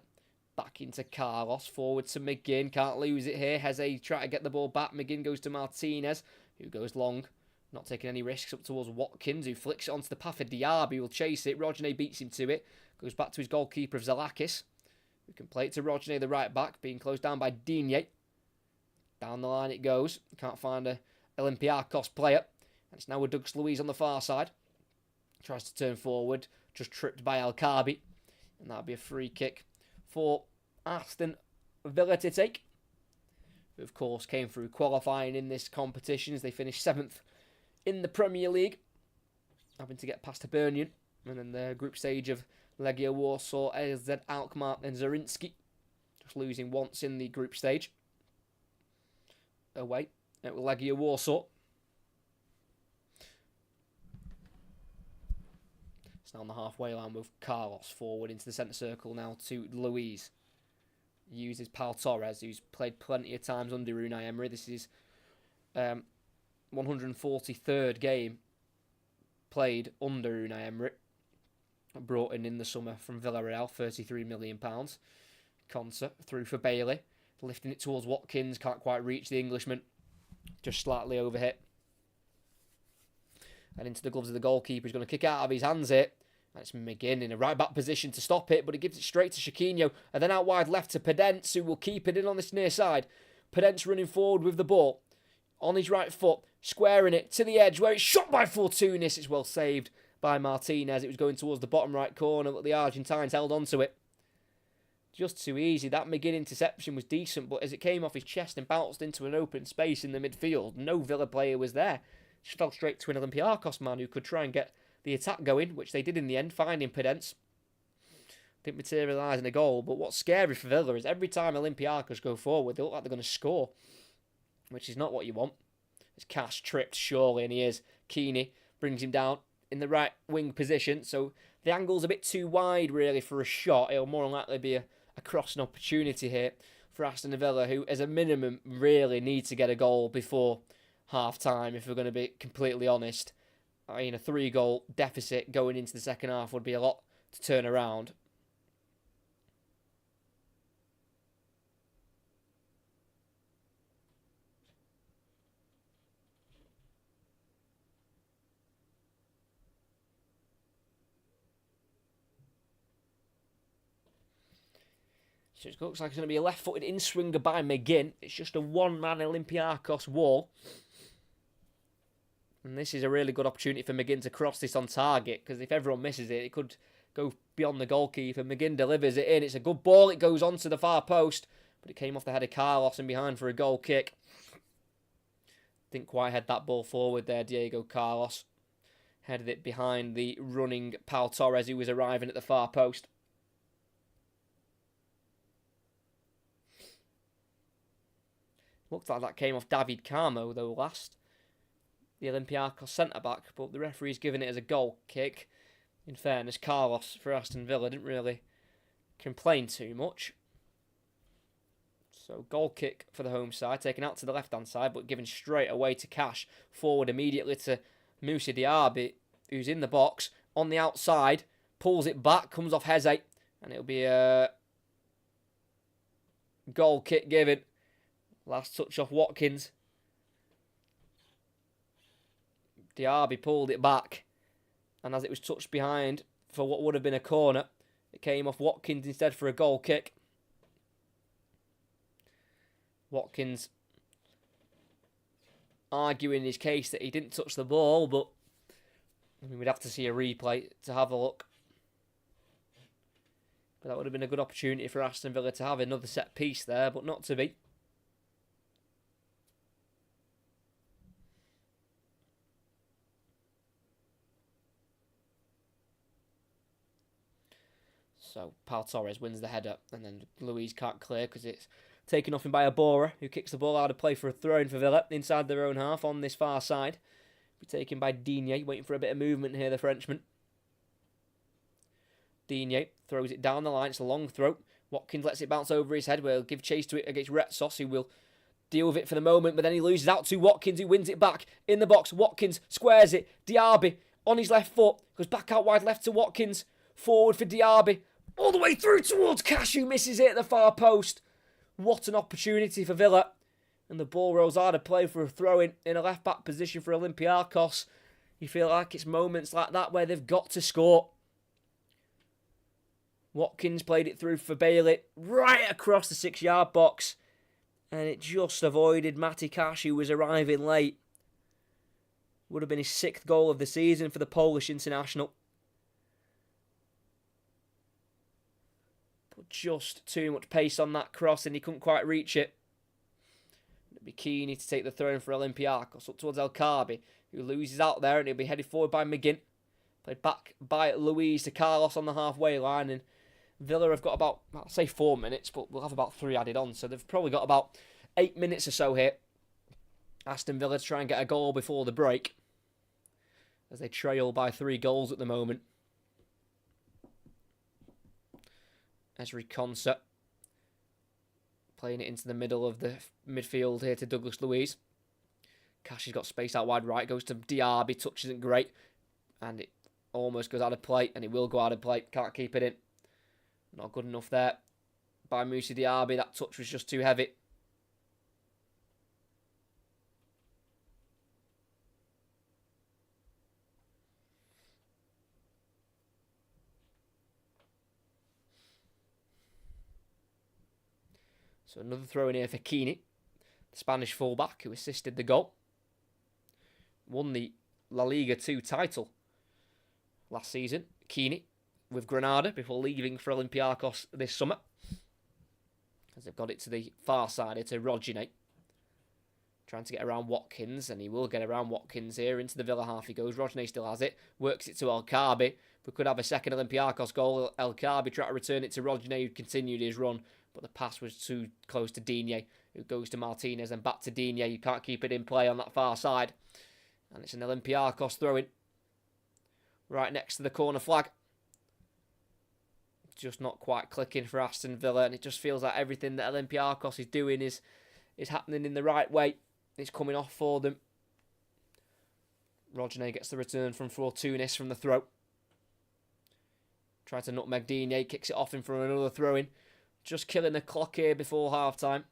Back into Carlos. Forward to McGinn. Can't lose it here. Heze try to get the ball back. McGinn goes to Martinez, who goes long. Not taking any risks up towards Watkins, who flicks it onto the path of Diaby. Will chase it. Rodney beats him to it. Goes back to his goalkeeper of Zalakis, who can play it to Rodney, the right back, being closed down by Digne. Down the line it goes. Can't find a Olympiacos player. And it's now with Douglas Luiz on the far side. Tries to turn forward. Just tripped by El Kaabi. And that'll be a free kick for Aston Villa to take. Who, of course, came through qualifying in this competition as they finished 7th in the Premier League, having to get past Hibernian. And then the group stage of Legia Warsaw, AZ Alkmaar and Zrinjski. Just losing once in the group stage. Away at Legia Warsaw. It's now on the halfway line with Carlos forward into the centre circle now to Luiz. Uses Pau Torres, who's played plenty of times under Unai Emery. This is 143rd game played under Unai Emery. Brought in the summer from Villarreal, £33 million. Conser through for Bailey. Lifting it towards Watkins. Can't quite reach the Englishman. Just slightly overhit. And into the gloves of the goalkeeper. He's going to kick out of his hands here. And it's McGinn in a right back position to stop it. But he gives it straight to Chiquinho. And then out wide left to Pedence, who will keep it in on this near side. Pedence running forward with the ball. On his right foot. Squaring it to the edge where it's shot by Fortounis. It's well saved by Martinez. It was going towards the bottom right corner, but the Argentines held on to it. Just too easy. That McGinn interception was decent, but as it came off his chest and bounced into an open space in the midfield, no Villa player was there. Just fell straight to an Olympiacos man who could try and get the attack going, which they did in the end, finding Pedence. Didn't materialise in a goal, but what's scary for Villa is every time Olympiacos go forward, they look like they're going to score, which is not what you want. It's Cash tripped, surely, and he is. Keeney brings him down in the right wing position, so the angle's a bit too wide, really, for a shot. It'll more than likely be a crossing opportunity here for Aston Villa, who, as a minimum, really need to get a goal before half-time, if we're going to be completely honest. I mean, a 3-goal deficit going into the second half would be a lot to turn around. So it looks like it's going to be a left-footed in-swinger by McGinn. It's just a one-man Olympiacos wall. And this is a really good opportunity for McGinn to cross this on target, because if everyone misses it, it could go beyond the goalkeeper. McGinn delivers it in. It's a good ball. It goes onto the far post, but it came off the head of Carlos and behind for a goal kick. Didn't quite head that ball forward there, Diego Carlos. Headed it behind the running Pau Torres, who was arriving at the far post. Looks like that came off David Carmo, though, last. The Olympiacos centre-back, but the referee's given it as a goal kick. In fairness, Carlos for Aston Villa didn't really complain too much. So, goal kick for the home side, taken out to the left-hand side, but given straight away to Cash. Forward immediately to Moussa Diaby, who's in the box, on the outside, pulls it back, comes off Heze, and it'll be a goal kick given. Last touch off Watkins. Diaby pulled it back. And as it was touched behind for what would have been a corner, it came off Watkins instead for a goal kick. Watkins arguing his case that he didn't touch the ball, but I mean, we'd have to see a replay to have a look. But that would have been a good opportunity for Aston Villa to have another set piece there, but not to be. So, Pau Torres wins the header, and then Luiz can't clear because it's taken off him by Abora, who kicks the ball out of play for a throw-in for Villa inside their own half on this far side. Be taken by Digne, waiting for a bit of movement here, the Frenchman. Digne throws it down the line, it's a long throw. Watkins lets it bounce over his head, where he'll give chase to it against Retsos, who will deal with it for the moment, but then he loses out to Watkins, who wins it back in the box. Watkins squares it, Diaby on his left foot, goes back out wide left to Watkins, forward for Diaby. All the way through towards Cash, who misses it at the far post. What an opportunity for Villa. And the ball rolls out of play for a throw-in in a left-back position for Olympiacos. You feel like it's moments like that where they've got to score. Watkins played it through for Bailey, right across the 6-yard box. And it just avoided Matty Cash, who was arriving late. Would have been his 6th goal of the season for the Polish international. But just too much pace on that cross and he couldn't quite reach it. It'll be Keeney to take the throw in for Olympiacos. Up towards El Kaabi, who loses out there and he'll be headed forward by McGinn. Played back by Luis to Carlos on the halfway line. And Villa have got about, I'll say 4 minutes, but we'll have about 3 added on. So they've probably got about 8 minutes or so here. Aston Villa to try and get a goal before the break, as they trail by 3 goals at the moment. Esri Konsa playing it into the middle of the midfield here to Douglas Luiz. Cash has got space out wide right, goes to Diaby, touch isn't great, and it almost goes out of play, and it will go out of play, can't keep it in. Not good enough there by Moussa Diaby, that touch was just too heavy. So another throw in here for Keeney, the Spanish fullback who assisted the goal. Won the La Liga 2 title last season, Keeney, with Granada before leaving for Olympiacos this summer. As they've got it to the far side, it's a Rodginate. Trying to get around Watkins, and he will get around Watkins here. Into the Villa half he goes. Rodginate still has it. Works it to El Kaabi. We could have a second Olympiacos goal. El Kaabi tried to return it to Rodginate, who continued his run, but the pass was too close to Digne, who goes to Martinez and back to Digne. You can't keep it in play on that far side. And it's an Olympiacos throw-in right next to the corner flag. Just not quite clicking for Aston Villa, and it just feels like everything that Olympiacos is doing is happening in the right way. It's coming off for them. Rodginate gets the return from Fortunis from the throw. Tries to nutmeg Digne, kicks it off in for another throw-in. Just killing the clock here before half-time.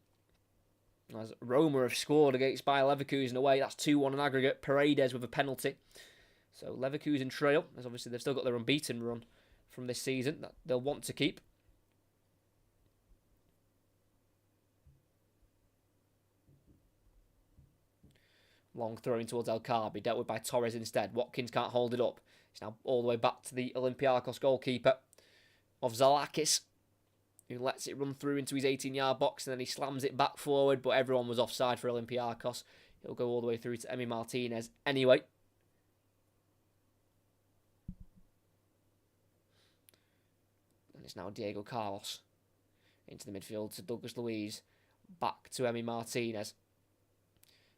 As Roma have scored against Bayer Leverkusen away. That's 2-1 in aggregate. Paredes with a penalty. So Leverkusen trail, as obviously they've still got their unbeaten run from this season that they'll want to keep. Long throwing towards El Kaabi, dealt with by Torres instead. Watkins can't hold it up. It's now all the way back to the Olympiacos goalkeeper of Zalakis, who lets it run through into his 18-yard box, and then he slams it back forward, but everyone was offside for Olympiacos. He'll go all the way through to Emi Martinez anyway. And it's now Diego Carlos into the midfield to Douglas Luiz. Back to Emi Martinez.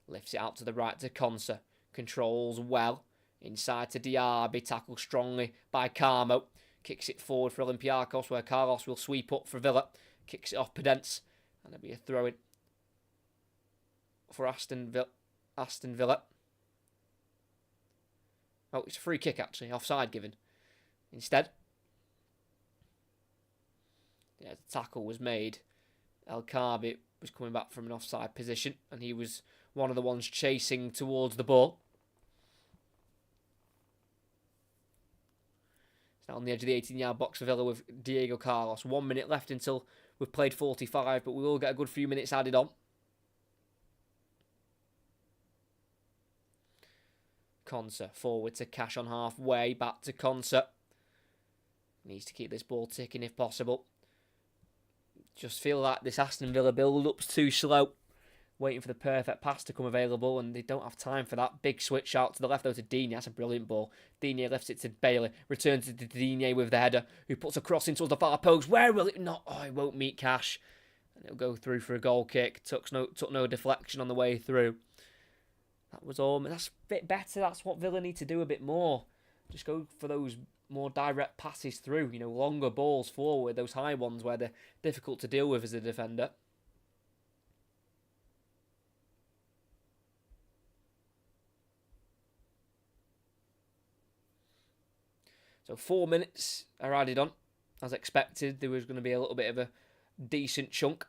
Lifts it out to the right to Konsa. Controls well. Inside to Diaby. Tackled strongly by Carmo. Kicks it forward for Olympiacos, where Carlos will sweep up for Villa. Kicks it off Pedence. And there'll be a throw-in for Aston Villa. Oh, it's a free kick, actually. Offside given. Instead, yeah, the tackle was made. El Kaabi was coming back from an offside position, and he was one of the ones chasing towards the ball. It's now on the edge of the 18-yard box for Villa with Diego Carlos. 1 minute left until we've played 45, but we will get a good few minutes added on. Konsa forward to Cash on halfway. Back to Konsa. Needs to keep this ball ticking if possible. Just feel like this Aston Villa build-up's too slow. Waiting for the perfect pass to come available, and they don't have time for that. Big switch out to the left, though, to Digne. That's a brilliant ball. Digne lifts it to Bailey. Returns it to Digne with the header, who puts a cross into the far post. Where will it not? Oh, it won't meet Cash. And it'll go through for a goal kick. Took no deflection on the way through. That was all. That's a bit better. That's what Villa need to do a bit more. Just go for those more direct passes through. You know, longer balls forward. Those high ones where they're difficult to deal with as a defender. So 4 minutes are added on. As expected, there was going to be a little bit of a decent chunk.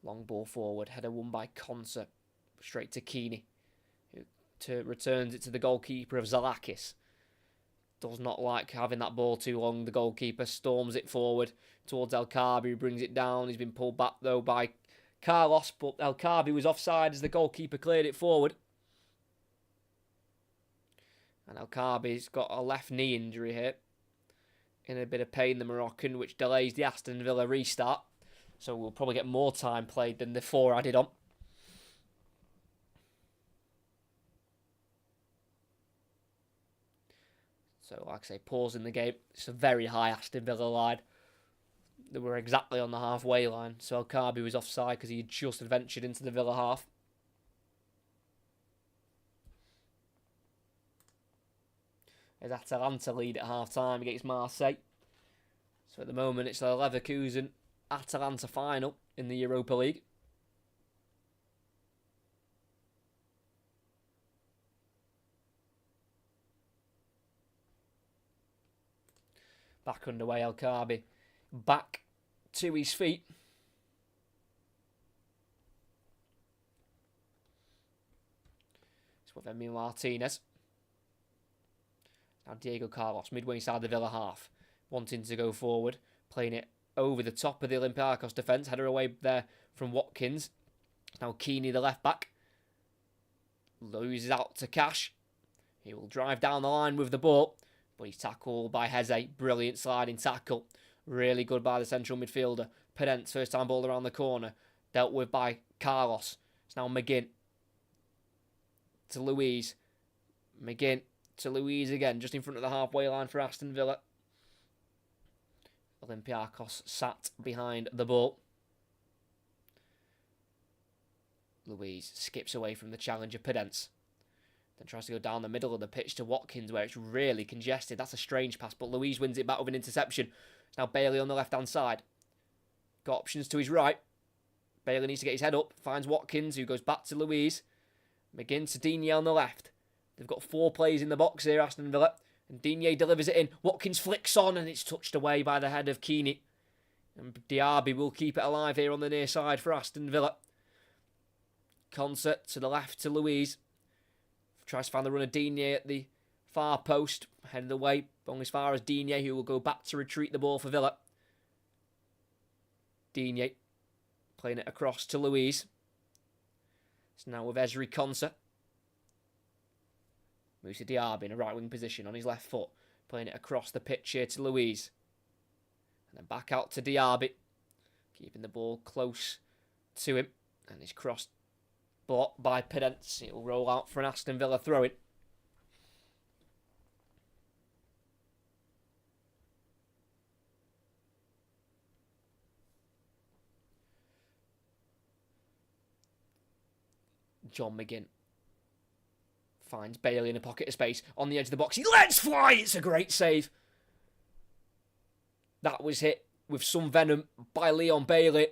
Long ball forward, header won by Concert, straight to Keeney, who returns it to the goalkeeper of Zalakis. Does not like having that ball too long. The goalkeeper storms it forward towards El Kaabi, who brings it down. He's been pulled back though by Carlos, but El Kaabi was offside as the goalkeeper cleared it forward. And El Kaabi's got a left knee injury here. In a bit of pain, the Moroccan, which delays the Aston Villa restart. So we'll probably get more time played than the 4 added on. So, like I say, pausing the game. It's a very high Aston Villa line. They were exactly on the halfway line. So El Kaabi was offside because he had just ventured into the Villa half. As Atalanta lead at half-time against Marseille. So at the moment, it's a Leverkusen-Atalanta final in the Europa League. Back underway, El Kaabi back to his feet. It's with Emi Martinez. Now Diego Carlos, midway inside the Villa half, wanting to go forward, playing it over the top of the Olympiacos defence. Header away there from Watkins. Now Keeney, the left back, loses out to Cash. He will drive down the line with the ball, but he's tackled by Heze. Brilliant sliding tackle. Really good by the central midfielder. Pedence, first time ball around the corner. Dealt with by Carlos. It's now McGinn to Louise. McGinn to Louise again, just in front of the halfway line for Aston Villa. Olympiacos sat behind the ball. Louise skips away from the challenger, Pedence. Then tries to go down the middle of the pitch to Watkins, where it's really congested. That's a strange pass, but Louise wins it back with an interception. It's now Bailey on the left-hand side. Got options to his right. Bailey needs to get his head up. Finds Watkins, who goes back to Louise. McGinn to Digne on the left. They've got 4 players in the box here, Aston Villa. And Digne delivers it in. Watkins flicks on, and it's touched away by the head of Keeney. And Diaby will keep it alive here on the near side for Aston Villa. Concert to the left to Louise. Tries to find the runner Digne at the far post. Headed away, going as far as Digne, who will go back to retreat the ball for Villa. Digne playing it across to Louise. It's now with Ezri Konsa. Moves to Diaby in a right wing position on his left foot. Playing it across the pitch here to Louise. And then back out to Diaby. Keeping the ball close to him. And he's crossed, blocked by Pedence. It'll roll out for an Aston Villa throw-in. John McGinn finds Bailey in a pocket of space on the edge of the box. He lets fly. It's a great save. That was hit with some venom by Leon Bailey.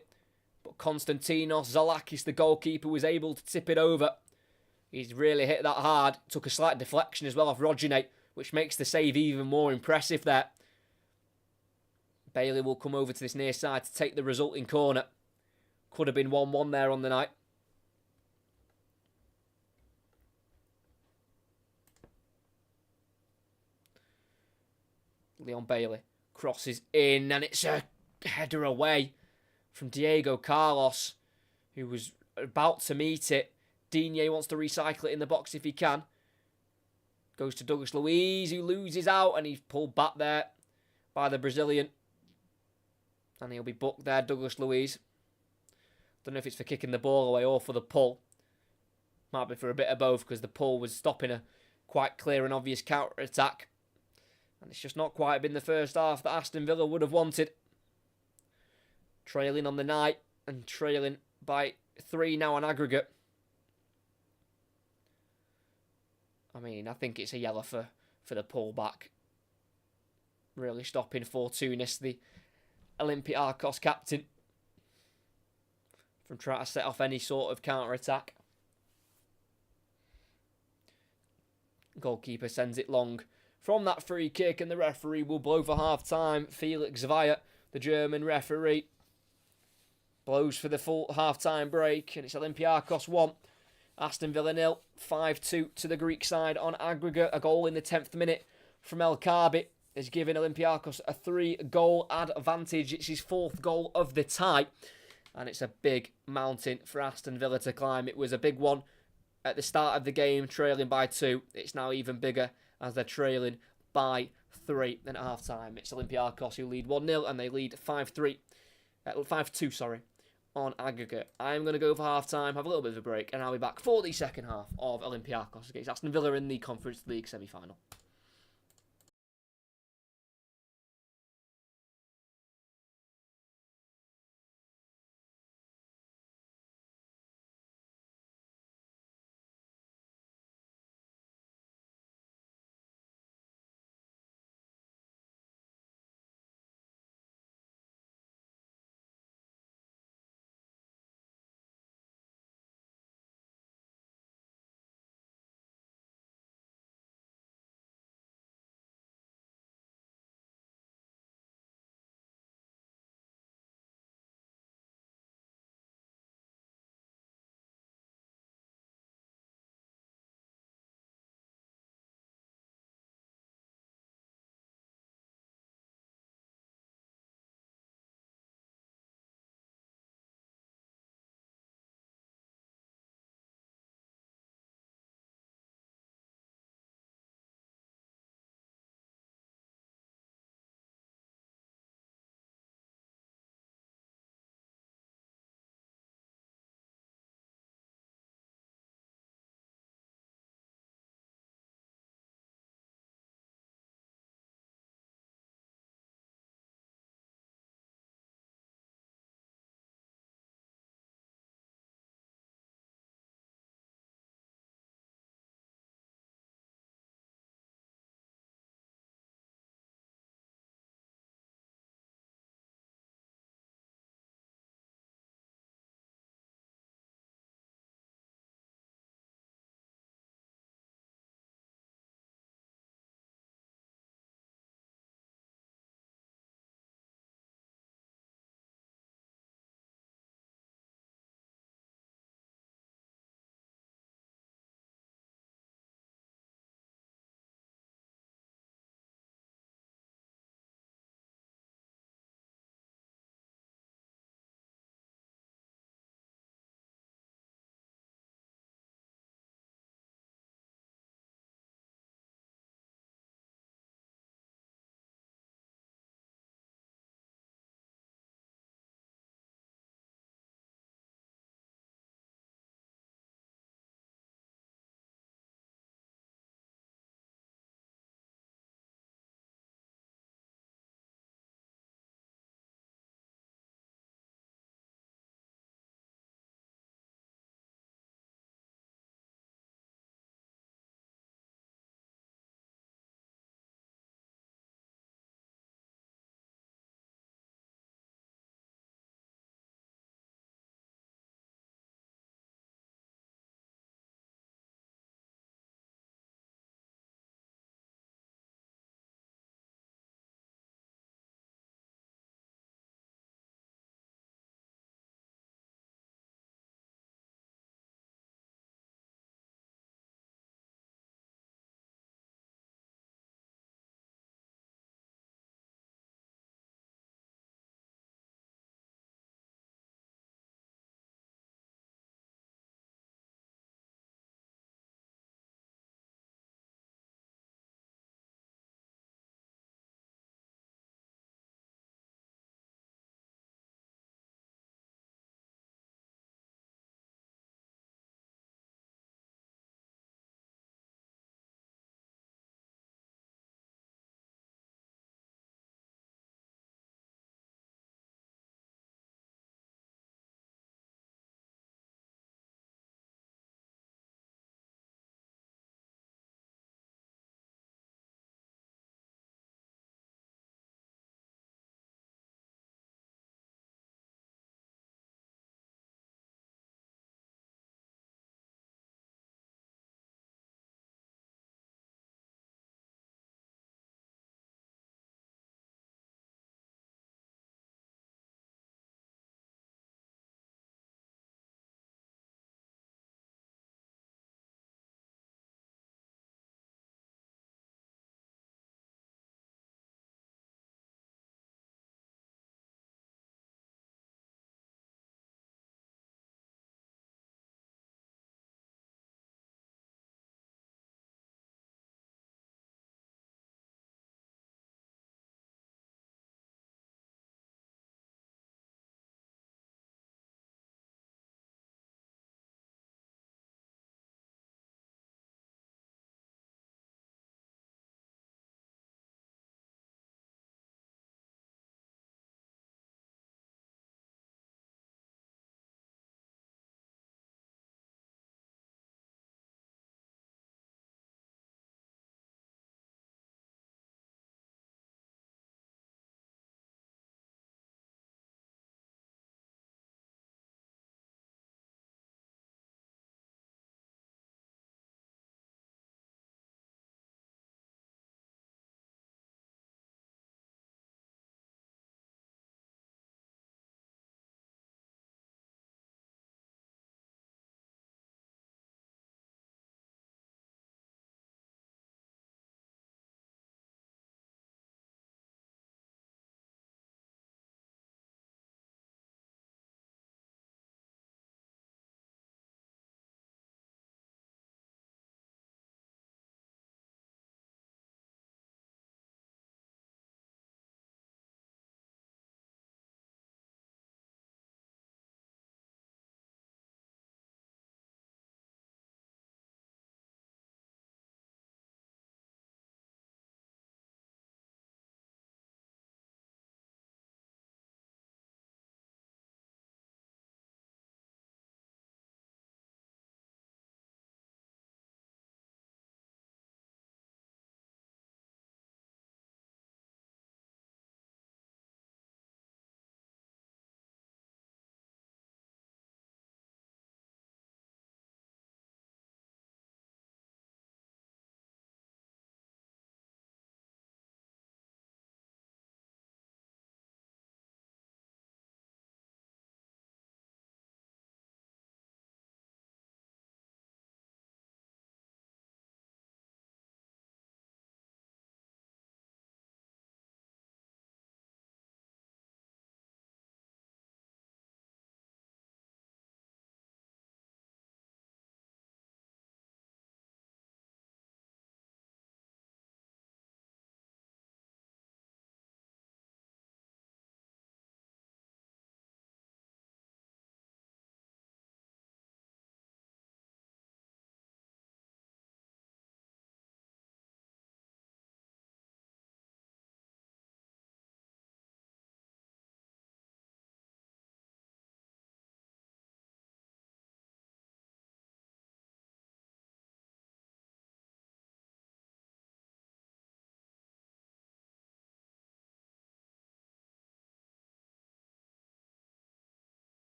But Konstantinos Zalakis, the goalkeeper, was able to tip it over. He's really hit that hard. Took a slight deflection as well off Rodinei, which makes the save even more impressive there. Bailey will come over to this near side to take the resulting corner. Could have been 1-1 there on the night. Leon Bailey crosses in, and it's a header away from Diego Carlos, who was about to meet it. Digne wants to recycle it in the box if he can. Goes to Douglas Luiz, who loses out, and he's pulled back there by the Brazilian. And he'll be booked there, Douglas Luiz. Don't know if it's for kicking the ball away or for the pull. Might be for a bit of both, because the pull was stopping a quite clear and obvious counter-attack. And it's just not quite been the first half that Aston Villa would have wanted. Trailing on the night and trailing by 3 now on aggregate. I mean, I think it's a yellow for the pullback. Really stopping Fortounis, the Olympiacos captain, from trying to set off any sort of counter-attack. Goalkeeper sends it long from that free kick, and the referee will blow for half-time. Felix Zweier, the German referee, blows for the full half-time break, and it's Olympiacos 1, Aston Villa 0, 5-2 to the Greek side on aggregate. A goal in the 10th minute from El Kaabi is giving Olympiacos a 3-goal advantage. It's his 4th goal of the tie, and it's a big mountain for Aston Villa to climb. It was a big one at the start of the game, trailing by 2. It's now even bigger as they're trailing by 3 at half-time. It's Olympiacos who lead 1-0, and they lead 5-2, on aggregate. I'm going to go for half-time, have a little bit of a break, and I'll be back for the second half of Olympiacos against Aston Villa in the Conference League semi-final.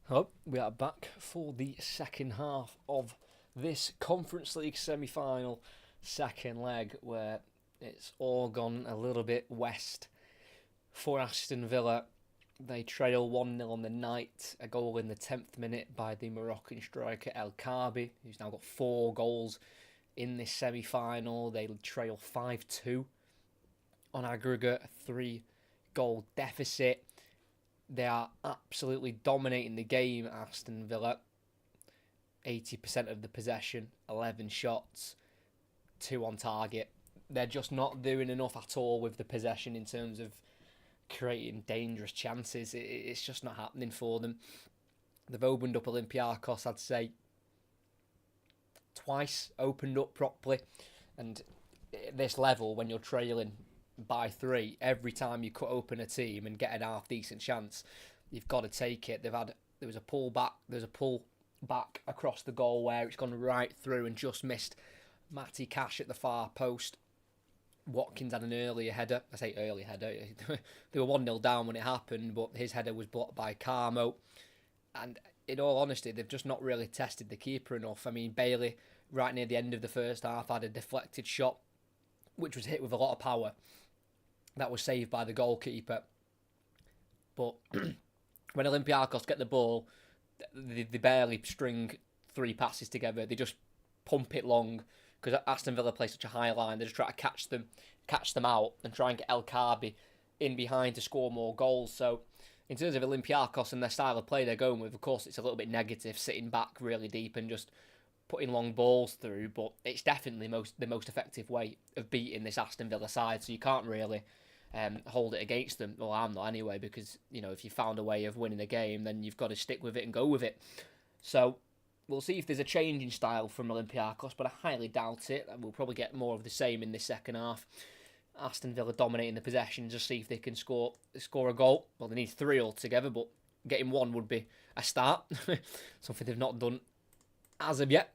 Hello, we are back for the second half of this Conference League semi-final second leg, where it's all gone a little bit west for Aston Villa. They trail 1-0 on the night, a goal in the 10th minute by the Moroccan striker El Kaabi, who's now got 4 goals in this semi-final. They trail 5-2 on aggregate, a 3-goal deficit. They are absolutely dominating the game, Aston Villa. 80% of the possession, 11 shots, 2 on target. They're just not doing enough at all with the possession in terms of creating dangerous chances. It's just not happening for them. They've opened up Olympiacos, I'd say, twice, opened up properly. And at this level, when you're trailing by 3, every time you cut open a team and get an half decent chance, you've got to take it. There was a pull back across the goal where it's gone right through and just missed Matty Cash at the far post. Watkins had an earlier header. I say early header. They were 1-0 down when it happened, but his header was blocked by Carmo. And in all honesty, they've just not really tested the keeper enough. I mean, Bailey, right near the end of the first half, had a deflected shot, which was hit with a lot of power. That was saved by the goalkeeper. But when Olympiacos get the ball, they barely string 3 passes together. They just pump it long, because Aston Villa play such a high line. They just try to catch them out and try and get El Kaabi in behind to score more goals. So in terms of Olympiacos and their style of play they're going with, of course it's a little bit negative, sitting back really deep and just putting long balls through, but it's definitely the most effective way of beating this Aston Villa side, so you can't really hold it against them. Well, I'm not anyway, because if you found a way of winning a game, then you've got to stick with it and go with it. So we'll see if there's a change in style from Olympiacos, but I highly doubt it. We'll probably get more of the same in this second half. Aston Villa dominating the possession, just see if they can score a goal. Well, they need 3 altogether, but getting 1 would be a start. Something they've not done as of yet.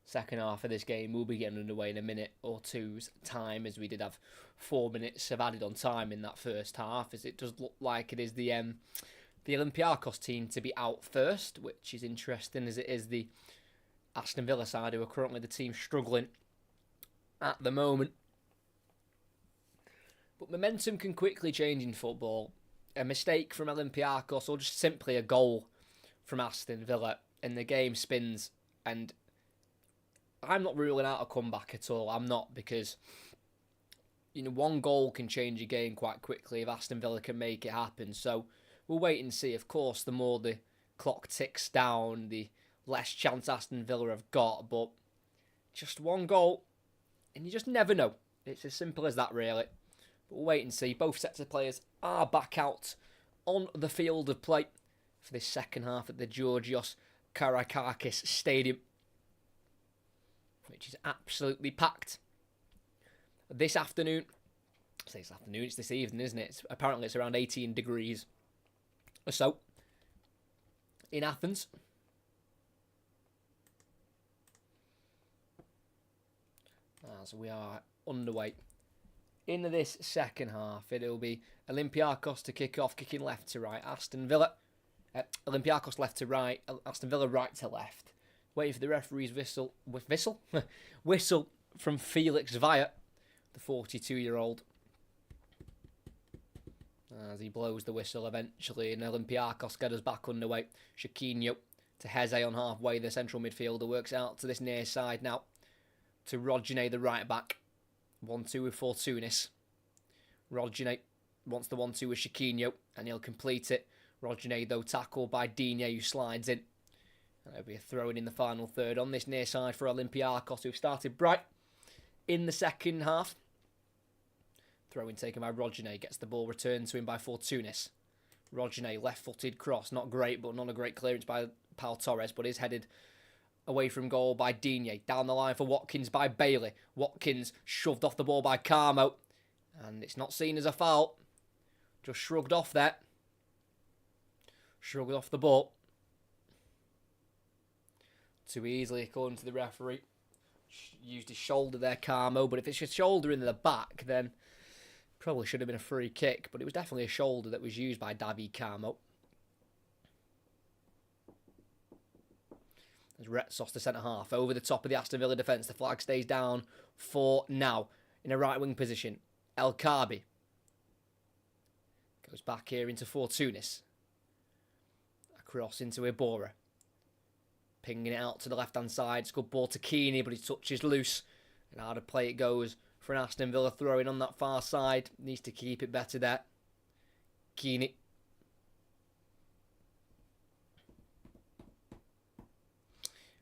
Second half of this game will be getting underway in a minute or two's time, as we did have 4 minutes of added on time in that first half, as it does look like it is the Olympiacos team to be out first, which is interesting, as it is the Aston Villa side who are currently the team struggling at the moment. But momentum can quickly change in football. A mistake from Olympiacos, or just simply a goal from Aston Villa, and the game spins. And I'm not ruling out a comeback at all. I'm not, because 1 goal can change a game quite quickly if Aston Villa can make it happen. So we'll wait and see. Of course, the more the clock ticks down, the less chance Aston Villa have got. But just 1 goal, and you just never know. It's as simple as that, really. But we'll wait and see. Both sets of players are back out on the field of play for this second half at the Georgios Karakakis Stadium, which is absolutely packed. This afternoon, it's this evening, isn't it? Apparently it's around 18 degrees or so in Athens. As we are underway in this second half, it'll be Olympiacos to kick off, kicking left to right. Aston Villa, Olympiacos left to right, Aston Villa right to left. Waiting for the referee's whistle from Felix Via, the 42-year-old, as he blows the whistle eventually, and Olympiacos get us back underway. Chiquinho to Heze on halfway, the central midfielder works out to this near side now to Rodjane, the right back. 1-2 with Fortounis. Rodjane wants the 1-2 with Chiquinho, and he'll complete it. Rodjane, though, tackled by Digne, who slides in. And it'll be a throw-in in the final third on this near side for Olympiacos, who've started bright in the second half. Throw-in taken by Rodjane, gets the ball returned to him by Fortounis. Rodjane, left-footed cross, not great, but not a great clearance by Pau Torres, but is headed away from goal by Digne. Down the line for Watkins by Bailey. Watkins shoved off the ball by Carmo, and it's not seen as a foul. Just shrugged off there. Shrugged off the ball. Too easily, according to the referee. Used his shoulder there, Carmo, but if it's your shoulder in the back, then Probably should have been a free kick, but it was definitely a shoulder that was used by David Carmo. As Retsos, the centre-half, over the top of the Aston Villa defence. The flag stays down for now. In a right-wing position, El Kaabi goes back here into Fortounis. Across into Ibora. Pinging it out to the left-hand side. It's good ball to Keeney, but his touch is loose. And out of play it goes for an Aston Villa throw-in on that far side. Needs to keep it better there. Keeney.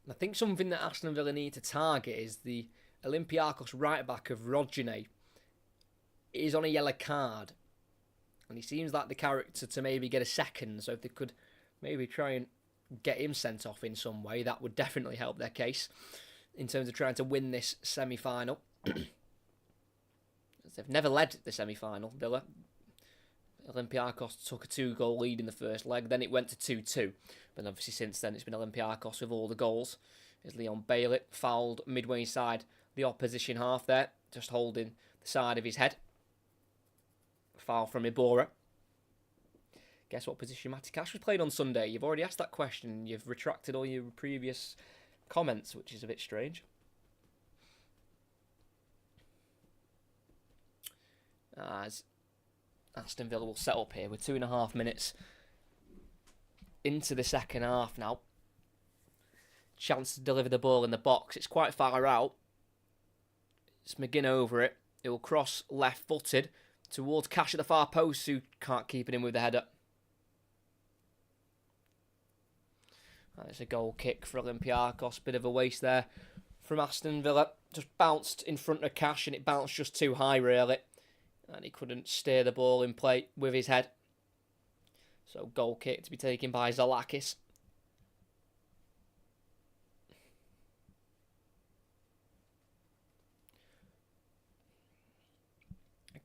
And I think something that Aston Villa need to target is the Olympiacos right-back of Rodjane is on a yellow card. And he seems like the character to maybe get a second. So if they could maybe try and get him sent off in some way, that would definitely help their case in terms of trying to win this semi-final. They've never led the semi-final, Villa. Olympiacos took a 2-goal lead in the first leg, then it went to 2-2. But obviously since then it's been Olympiacos with all the goals. As Leon Bailey fouled midway inside the opposition half there, just holding the side of his head. Foul from Ibora. Guess what position Matty Cash was playing on Sunday? You've already asked that question. You've retracted all your previous comments, which is a bit strange. As Aston Villa will set up here with 2.5 minutes into the second half now. Chance to deliver the ball in the box. It's quite far out. It's McGinn over it. It will cross left-footed towards Cash at the far post, who can't keep it in with the header. It's a goal kick for Olympiacos. Bit of a waste there from Aston Villa. Just bounced in front of Cash and it bounced just too high, really. And he couldn't steer the ball in play with his head. So goal kick to be taken by Zalakis.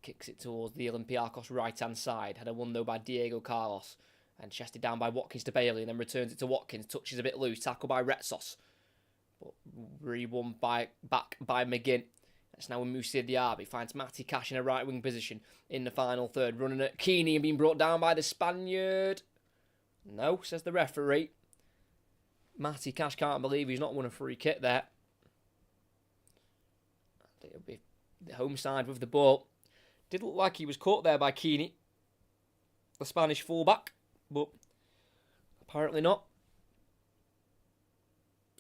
Kicks it towards the Olympiacos right-hand side. Header won, though, by Diego Carlos. And chested down by Watkins to Bailey. And then returns it to Watkins. Touches a bit loose. Tackle by Retsos. But re-won back by McGinn. That's now when Moussa Diaby finds Matty Cash in a right-wing position in the final third. Running at Keeney and being brought down by the Spaniard. No, says the referee. Matty Cash can't believe he's not won a free kick there. It'll be the home side with the ball. Did look like he was caught there by Keeney, the Spanish fullback, but apparently not.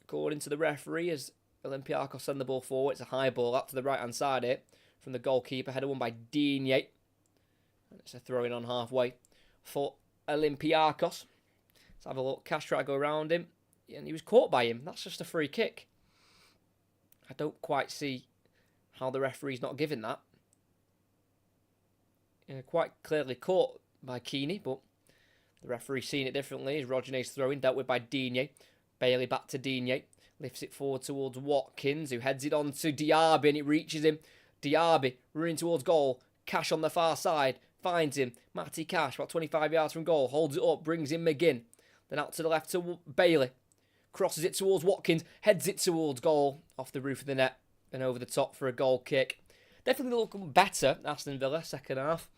According to the referee, as Olympiacos send the ball forward, it's a high ball out to the right-hand side here from the goalkeeper. Header won by Digne. And it's a throw-in on halfway for Olympiacos. Let's have a look. Cash tried to go around him, and he was caught by him. That's just a free kick. I don't quite see how the referee's not giving that. Quite clearly caught by Keeney, but the referee's seen it differently. As Rodjane's throw-in dealt with by Digne. Bailey back to Digne. Lifts it forward towards Watkins, who heads it on to Diaby, and it reaches him. Diaby running towards goal. Cash on the far side. Finds him. Matty Cash, about 25 yards from goal. Holds it up. Brings in McGinn. Then out to the left to Bailey. Crosses it towards Watkins. Heads it towards goal. Off the roof of the net. And over the top for a goal kick. Definitely looking better, Aston Villa, second half.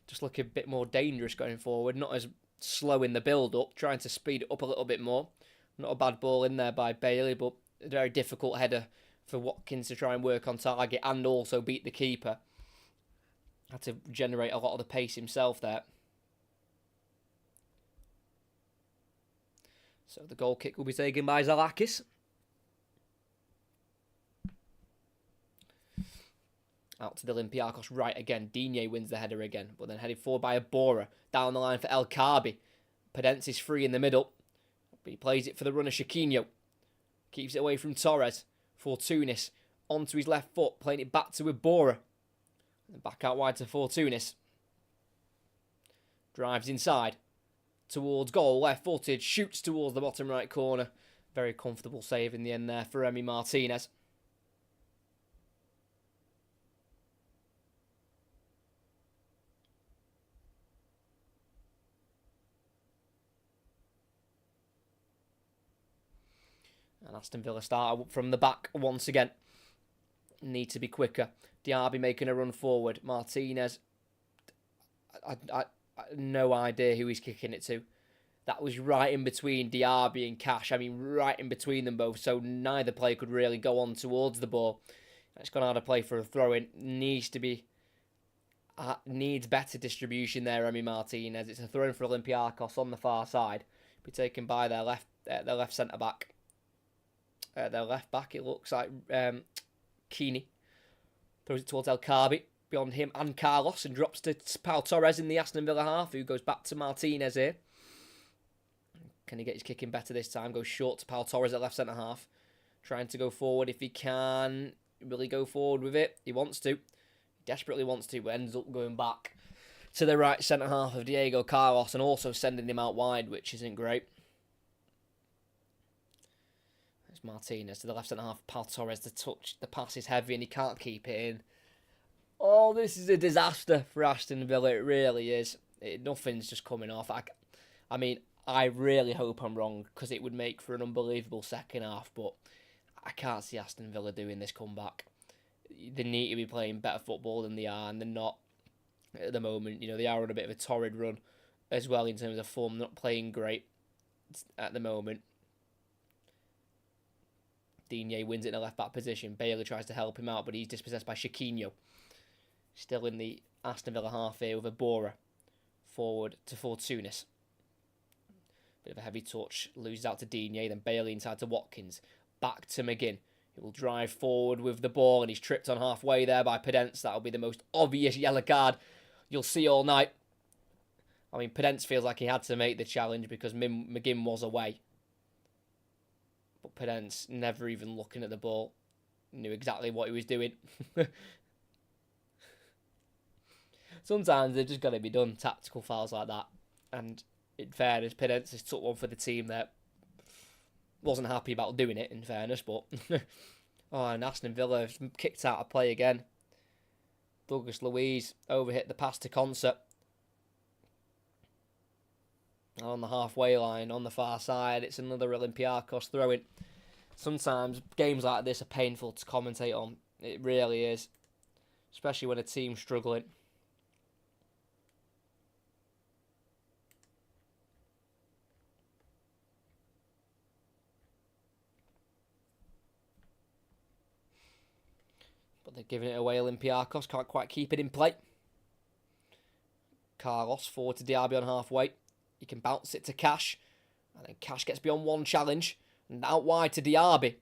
Just looking a bit more dangerous going forward. Not as slow in the build-up. Trying to speed it up a little bit more. Not a bad ball in there by Bailey, but a very difficult header for Watkins to try and work on target and also beat the keeper. Had to generate a lot of the pace himself there. So the goal kick will be taken by Zalakis. Out to the Olympiacos right again. Digne wins the header again, but then headed forward by Ibora. Down the line for El Kaabi. Pedence is free in the middle, but he plays it for the runner Chiquinho. Keeps it away from Torres. Fortounis onto his left foot, playing it back to Ibora. And back out wide to Fortounis. Drives inside towards goal, left-footed, shoots towards the bottom right corner. Very comfortable save in the end there for Emi Martinez. And Aston Villa start from the back once again. Need to be quicker. Diaby making a run forward. Martinez I no idea who he's kicking it to. That was right in between Diaby and Cash. I mean, right in between them both. So neither player could really go on towards the ball. It's gone out of play for a throw-in. Needs better distribution there, Emi Martinez. It's a throw-in for Olympiacos on the far side. Be taken by their left centre-back. Their left-back, it looks like Keeney. Throws it towards El Khabi. Beyond him and Carlos, and drops to Pau Torres in the Aston Villa half, who goes back to Martinez here. Can he get his kicking better this time? Goes short to Pau Torres at left centre-half. Trying to go forward if he can. Will he go forward with it? He wants to. He desperately wants to, but ends up going back to the right centre-half of Diego Carlos and also sending him out wide, which isn't great. There's Martinez to the left centre-half. Pau Torres, the touch. The pass is heavy and he can't keep it in. Oh, this is a disaster for Aston Villa. It really is. Nothing's just coming off. I mean, I really hope I'm wrong because it would make for an unbelievable second half, but I can't see Aston Villa doing this comeback. They need to be playing better football than they are, and they're not at the moment. You know, they are on a bit of a torrid run as well in terms of form. Not playing great at the moment. Digne wins it in a left-back position. Bailey tries to help him out, but he's dispossessed by Chiquinho. Still in the Aston Villa half here with Abora. Forward to Fortounis. Bit of a heavy touch. Loses out to Digne. Then Bailey inside to Watkins. Back to McGinn. He will drive forward with the ball. And he's tripped on halfway there by Pedence. That'll be the most obvious yellow card you'll see all night. I mean, Pedence feels like he had to make the challenge because McGinn was away. But Pedence, never even looking at the ball, knew exactly what he was doing. Sometimes they've just got to be done, tactical fouls like that. And in fairness, Pedence has took one for the team that wasn't happy about doing it, in fairness. But oh, and Aston Villa have kicked out of play again. Douglas Luiz overhit the pass to Concert. On the halfway line, on the far side, it's another Olympiacos throw-in. Sometimes games like this are painful to commentate on. It really is. Especially when a team's struggling. But they're giving it away. Olympiacos can't quite keep it in play. Carlos forward to Diaby on halfway. He can bounce it to Cash. And then Cash gets beyond one challenge. And out wide to Diaby.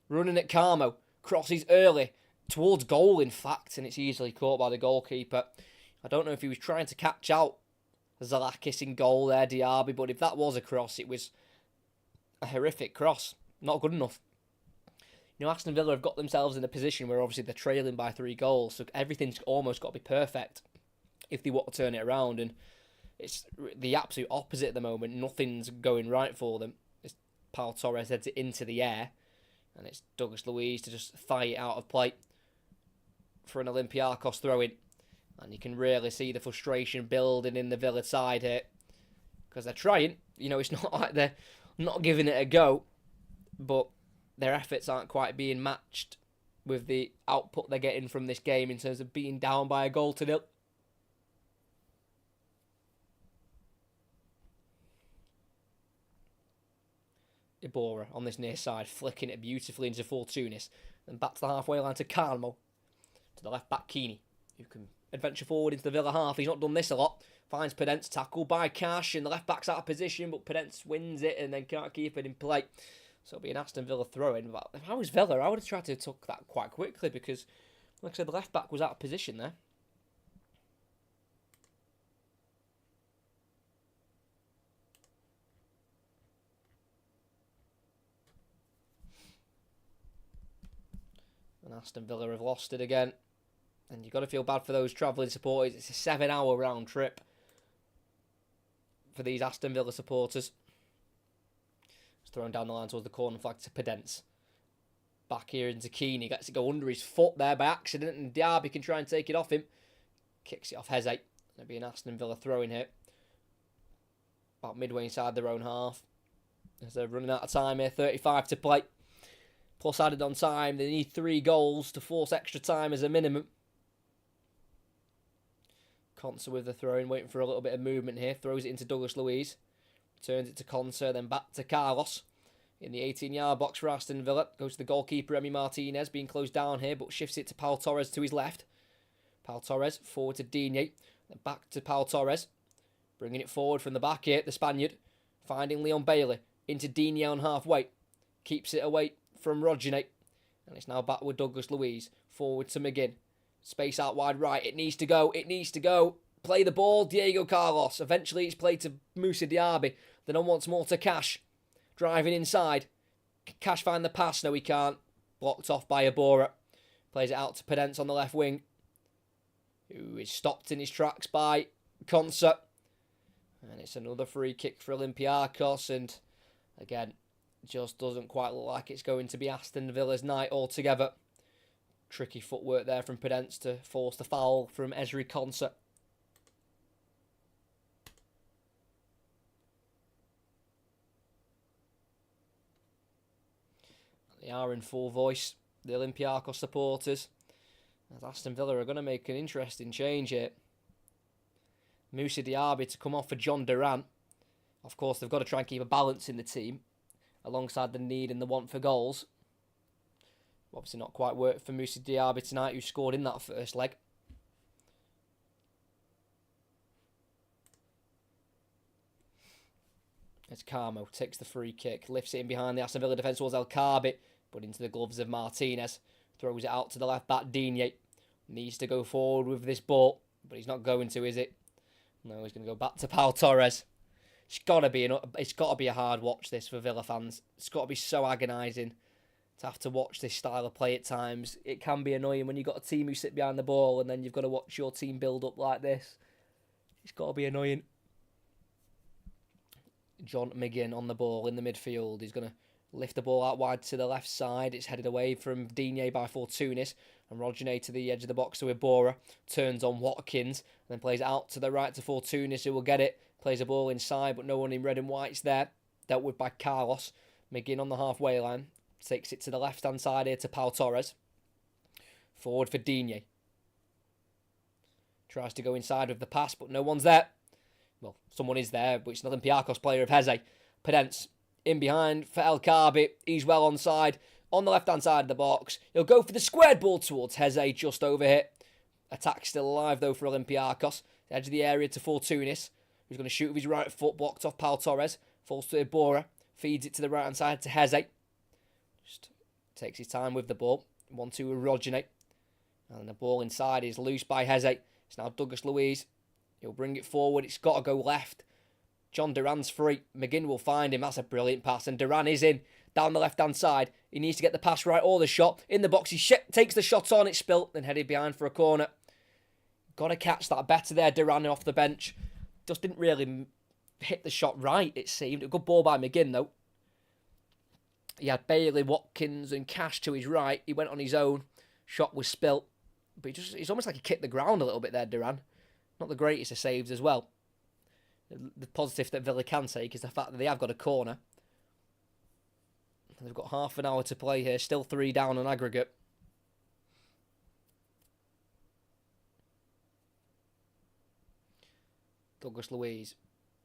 Running at Carmo. Crosses early. Towards goal, in fact. And it's easily caught by the goalkeeper. I don't know if he was trying to catch out Zalakis in goal there, Diaby. But if that was a cross, it was a horrific cross. Not good enough. You know, Aston Villa have got themselves in a position where obviously they're trailing by 3 goals. So everything's almost got to be perfect if they want to turn it around. And it's the absolute opposite at the moment. Nothing's going right for them. It's Pau Torres heads it into the air. And it's Douglas Luiz to just fire it out of play for an Olympiacos throw-in. And you can really see the frustration building in the Villa side here. Because they're trying. You know, it's not like they're not giving it a go. But their efforts aren't quite being matched with the output they're getting from this game in terms of being down by a goal to 0. Ibora on this near side, flicking it beautifully into Fortounis. And back to the halfway line to Carmo. To the left back, Keeney, who can adventure forward into the Villa half. He's not done this a lot. Finds Pedence, tackled by Cash, and the left back's out of position, but Pedence wins it and then can't keep it in play. So it'll be an Aston Villa throw-in. But if I was Villa, I would have tried to tuck that quite quickly because, like I said, the left back was out of position there. And Aston Villa have lost it again. And you've got to feel bad for those travelling supporters. It's a 7-hour round trip for these Aston Villa supporters. It's thrown down the line towards the corner flag to Pedence. Back here into Keane. He gets to go under his foot there by accident. And Diaby can try and take it off him. Kicks it off Heze. There'll be an Aston Villa throw in here. About midway inside their own half. As they're running out of time here. 35 to play. Plus added on time. They need 3 goals to force extra time as a minimum. Conser with the throw in, waiting for a little bit of movement here. Throws it into Douglas Luiz. Turns it to Conser, then back to Carlos. In the 18-yard box for Aston Villa. Goes to the goalkeeper, Emi Martinez, being closed down here, but shifts it to Pau Torres to his left. Pau Torres, forward to Digne. Then back to Pau Torres. Bringing it forward from the back here, the Spaniard. Finding Leon Bailey. Into Digne on halfway. Keeps it away from Rodginate. And it's now back with Douglas Luiz. Forward to McGinn. Space out wide right. It needs to go. It needs to go. Play the ball. Diego Carlos. Eventually it's played to Moussa Diaby. Then on once more to Cash. Driving inside. Cash find the pass. No, he can't. Blocked off by Iborra. Plays it out to Pedence on the left wing. Who is stopped in his tracks by Conser. And it's another free kick for Olympiacos. And again, just doesn't quite look like it's going to be Aston Villa's night altogether. Tricky footwork there from Pedence to force the foul from Ezri Conser. They are in full voice, the Olympiacos supporters. As Aston Villa are going to make an interesting change here. Moussa Diaby to come off for John Duran. Of course, they've got to try and keep a balance in the team, alongside the need and the want for goals. Obviously not quite worked for Moussa Diaby tonight, who scored in that first leg. As Carmo takes the free kick, lifts it in behind the Aston Villa defence towards El Kaabi, but into the gloves of Martinez. Throws it out to the left back, Digne. Needs to go forward with this ball, but he's not going to, is it? No, he's going to go back to Pau Torres. It's got to be a hard watch, this, for Villa fans. It's got to be so agonising to have to watch this style of play at times. It can be annoying when you've got a team who sit behind the ball and then you've got to watch your team build up like this. It's got to be annoying. John McGinn on the ball in the midfield. He's going to lift the ball out wide to the left side. It's headed away from Digne by Fortounis. And Rodginate to the edge of the box to Iborra. Turns on Watkins. And then plays it out to the right to Fortounis, who will get it. Plays a ball inside, but no one in red and white's there. Dealt with by Carlos. McGinn on the halfway line. Takes it to the left-hand side here to Pau Torres. Forward for Digne. Tries to go inside with the pass, but no one's there. Well, someone is there, but it's an Olympiacos player of Heze. Pedence in behind for El Kaabi. He's well onside. On the left-hand side of the box. He'll go for the squared ball towards Heze, just over here. Attack still alive, though, for Olympiacos. The edge of the area to Fortounis, who's going to shoot with his right foot, blocked off Pau Torres. Falls to Iborra. Feeds it to the right-hand side to Heze. Just takes his time with the ball. 1-2 with Rodginate. And the ball inside is loose by Heze. It's now Douglas Luiz. He'll bring it forward. It's got to go left. John Duran's free. McGinn will find him. That's a brilliant pass. And Duran is in. Down the left-hand side. He needs to get the pass right or the shot. In the box. He takes the shot on. It's spilt. Then headed behind for a corner. Got to catch that better there. Duran off the bench. Just didn't really hit the shot right, it seemed. A good ball by McGinn, though. He had Bailey, Watkins and Cash to his right. He went on his own. Shot was spilt. But it's almost like he kicked the ground a little bit there, Duran. Not the greatest of saves as well. The positive that Villa can take is the fact that they have got a corner. They've got half an hour to play here. Still 3 down on aggregate. Douglas Luiz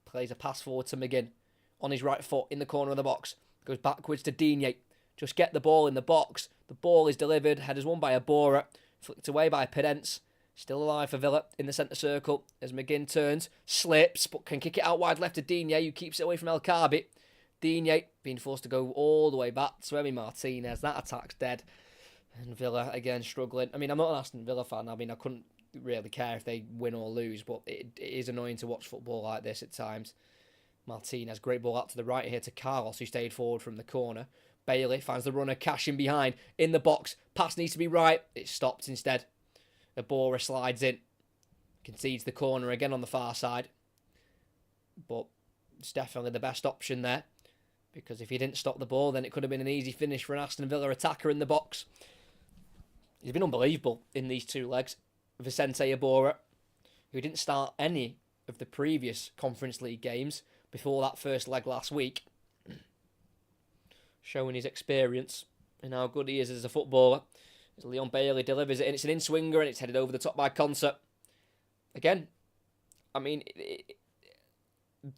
plays a pass forward to McGinn. On his right foot in the corner of the box. Goes backwards to Digne. Just get the ball in the box. The ball is delivered. Headers won by Iborra. Flicked away by Pedence. Still alive for Villa in the centre circle as McGinn turns, slips, but can kick it out wide left to Digne, who keeps it away from El Kaabi. Digne being forced to go all the way back to Emi Martinez. That attack's dead. And Villa, again, struggling. I mean, I'm not an Aston Villa fan. I mean, I couldn't really care if they win or lose, but it is annoying to watch football like this at times. Martinez, great ball out to the right here to Carlos, who stayed forward from the corner. Bailey finds the runner, Cash in behind, in the box. Pass needs to be right. It's stopped instead. Iborra slides in. Concedes the corner again on the far side. But it's definitely the best option there. Because if he didn't stop the ball, then it could have been an easy finish for an Aston Villa attacker in the box. He's been unbelievable in these 2 legs. Vicente Iborra, who didn't start any of the previous Conference League games before that first leg last week. Showing his experience and how good he is as a footballer. As Leon Bailey delivers it, and it's an in-swinger, and it's headed over the top by Conser. Again, I mean,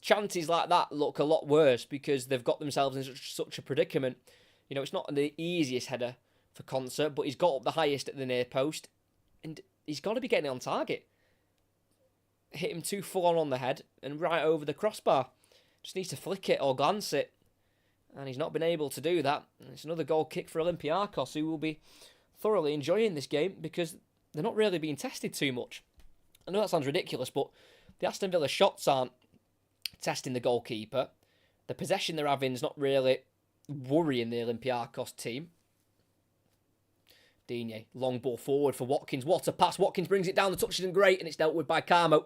chances like that look a lot worse because they've got themselves in such a predicament. You know, it's not the easiest header for Concert, but he's got up the highest at the near post, and he's got to be getting it on target. Hit him too full on the head and right over the crossbar. Just needs to flick it or glance it, and he's not been able to do that. And it's another goal kick for Olympiacos, who will be thoroughly enjoying this game because they're not really being tested too much. I know that sounds ridiculous, but the Aston Villa shots aren't testing the goalkeeper. The possession they're having is not really worrying the Olympiacos team. Digne, long ball forward for Watkins. What a pass. Watkins brings it down. The touch isn't great, and it's dealt with by Carmo.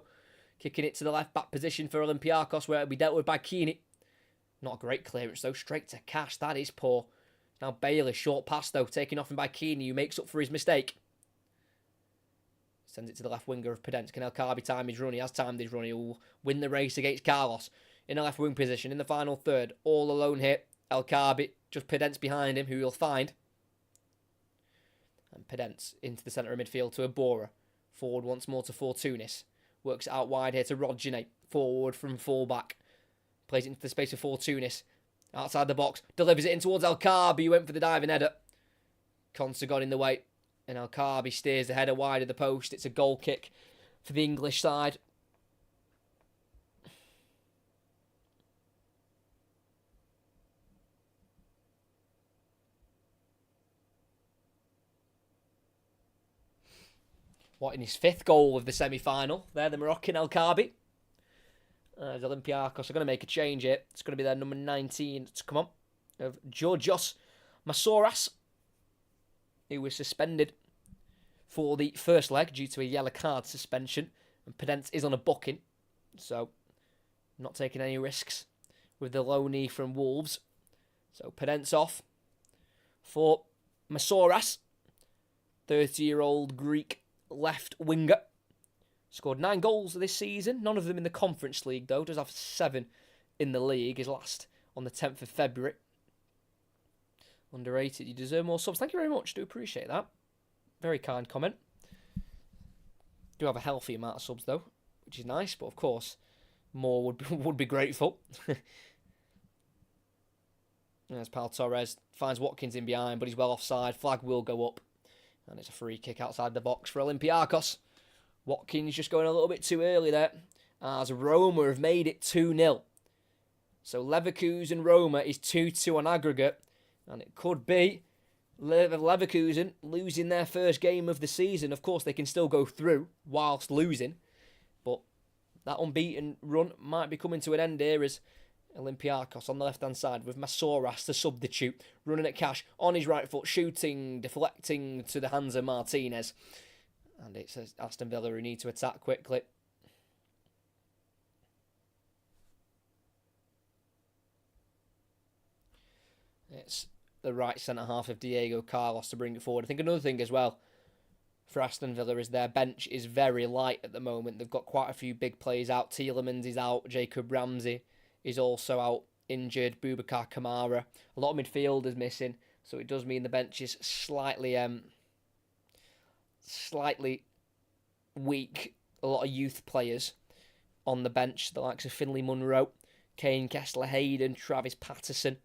Kicking it to the left-back position for Olympiacos, where it'll be dealt with by Keeney. Not a great clearance, though. Straight to Cash. That is poor. Now Bailey, short pass, though. Taken off him by Keeney, who makes up for his mistake. Sends it to the left winger of Pedence. Can El Khaby time his run? He has timed his run. He will win the race against Carlos. In a left wing position, in the final third. All alone here. El Khaby, just Pedence behind him, who he'll find. And Pedence into the centre of midfield to Abora. Forward once more to Fortunis. Works it out wide here to Rodgine. Forward from full-back. Plays it into the space of Fortunis. Outside the box. Delivers it in towards El Khaby, who went for the diving header. Consa got in the way. And El Khaby steers the header wide of the post. It's a goal kick for the English side. What, in his 5th goal of the semi-final? There, the Moroccan El Khaby. The Olympiacos are going to make a change here. It's going to be their number 19 to come on. Of Georgios Masouras, who was suspended for the first leg due to a yellow card suspension. And Pedence is on a booking. So, not taking any risks with the low knee from Wolves. So, Pedence off for Masouras. 30-year-old Greek left winger. Scored 9 goals this season. None of them in the Conference League, though. Does have 7 in the league. His last on the 10th of February. Underrated. You deserve more subs. Thank you very much. Do appreciate that. Very kind comment. Do have a healthy amount of subs, though, which is nice. But, of course, more would be grateful. As Pal Torres finds Watkins in behind, but he's well offside. Flag will go up. And it's a free kick outside the box for Olympiacos. Watkins just going a little bit too early there, as Roma have made it 2-0. So Leverkusen Roma is 2-2 on aggregate, and it could be Leverkusen losing their first game of the season. Of course, they can still go through whilst losing, but that unbeaten run might be coming to an end here as Olympiacos on the left-hand side with Masouras, the substitute, running at Cash on his right foot, shooting, deflecting to the hands of Martinez. And it's Aston Villa who need to attack quickly. It's the right centre-half of Diego Carlos to bring it forward. I think another thing as well for Aston Villa is their bench is very light at the moment. They've got quite a few big players out. Tielemans is out. Jacob Ramsey is also out, injured. Boubacar Kamara. A lot of midfielders missing, so it does mean the bench is slightly weak. A lot of youth players on the bench, the likes of Finlay Munro, Kane Kessler-Hayden, Travis Patterson,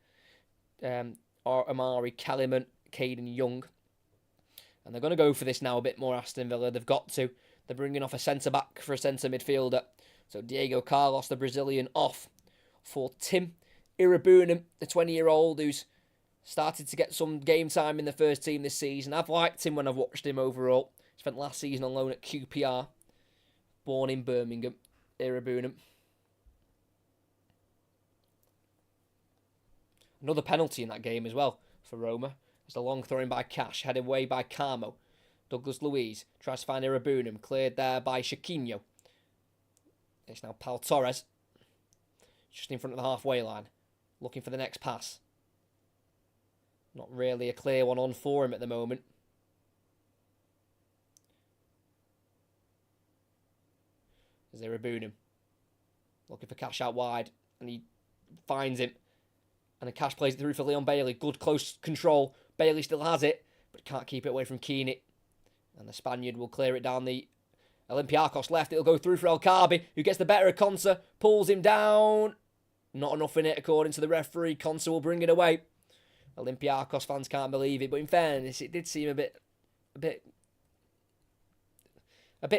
Amari Kellyman, Caden Young. And they're going to go for this now a bit more, Aston Villa. They've got to. They're bringing off a centre-back for a centre midfielder. So Diego Carlos, the Brazilian, off for Tim Irabunam, the 20-year-old who's started to get some game time in the first team this season. I've liked him when I've watched him overall. Spent last season on loan at QPR. Born in Birmingham, Irabunam. Another penalty in that game as well for Roma. It's a long throw in by Cash, headed away by Carmo. Douglas Luiz tries to find Irabunam, cleared there by Chiquinho. It's now Pal Torres, just in front of the halfway line, looking for the next pass. Not really a clear one on for him at the moment. There's Irabunam, looking for Cash out wide, and he finds him. And the Cash plays it through for Leon Bailey. Good close control. Bailey still has it, but can't keep it away from Keeney. And the Spaniard will clear it down the Olympiacos left. It'll go through for El Kaabi, who gets the better of Konsa, pulls him down. Not enough in it, according to the referee. Konsa will bring it away. Olympiacos fans can't believe it, but in fairness, it did seem a bit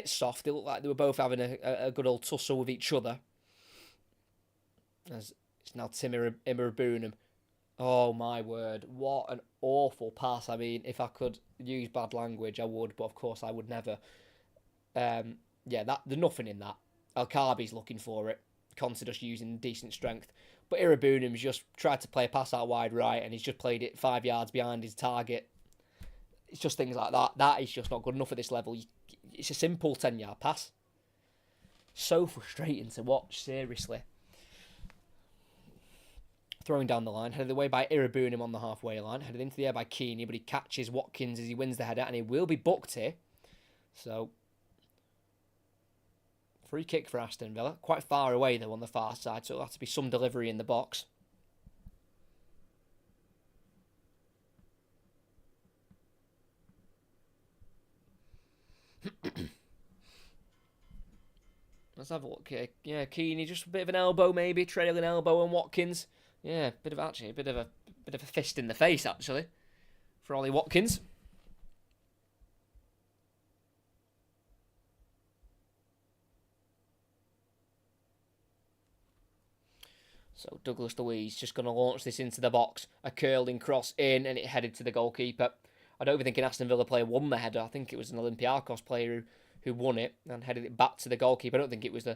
soft. It looked like they were both having a good old tussle with each other. As it's now Tim Imirabunum. Oh my word, what an awful pass. I mean, if I could use bad language, I would, but of course I would never. There's nothing in that. El Kaabi's looking for it. Konsa just using decent strength. But Imirabunum's just tried to play a pass out wide right, and he's just played it 5 yards behind his target. It's just things like that. That is just not good enough at this level. It's a simple 10-yard pass. So frustrating to watch, seriously. Throwing down the line, headed away by Imirabunum on the halfway line, headed into the air by Keeney, but he catches Watkins as he wins the header, and he will be booked here. So, free kick for Aston Villa. Quite far away, though, on the far side, so it'll have to be some delivery in the box. Let's have a look here. Yeah, Keeney, just a bit of an elbow, maybe trailing elbow on Watkins. Yeah, a bit of a fist in the face, actually, for Ollie Watkins. So Douglas Luiz just going to launch this into the box. A curling cross in, and it headed to the goalkeeper. I don't even think an Aston Villa player won the header. I think it was an Olympiacos player who won it and headed it back to the goalkeeper. I don't think it was an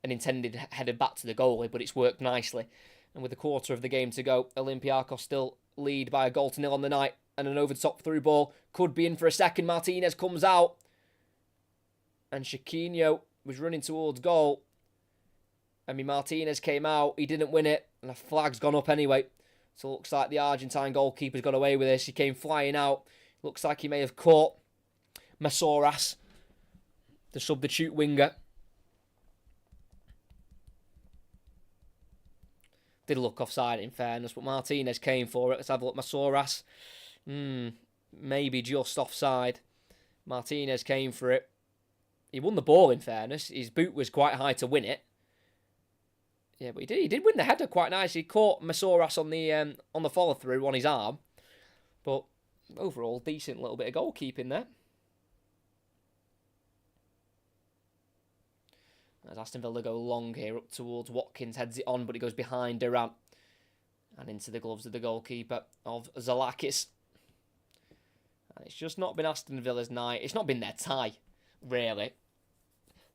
intended header back to the goalie, but it's worked nicely. And with a quarter of the game to go, Olympiacos still lead by a 0-0 on the night. And an over-the-top through ball could be in for a second. Martinez comes out. And Chiquinho was running towards goal. I mean, Martinez came out. He didn't win it. And a flag's gone up anyway. So it looks like the Argentine goalkeeper's got away with this. He came flying out. Looks like he may have caught Masouras, the substitute winger. Did look offside in fairness, but Martinez came for it. Let's have a look. Masouras, maybe just offside. Martinez came for it. He won the ball in fairness. His boot was quite high to win it. Yeah, but he did win the header quite nicely. He caught Masouras on the follow through on his arm. But overall, decent little bit of goalkeeping there. As Aston Villa go long here up towards Watkins, heads it on, but it goes behind Durant. And into the gloves of the goalkeeper of Zalakis. And it's just not been Aston Villa's night. It's not been their tie, really.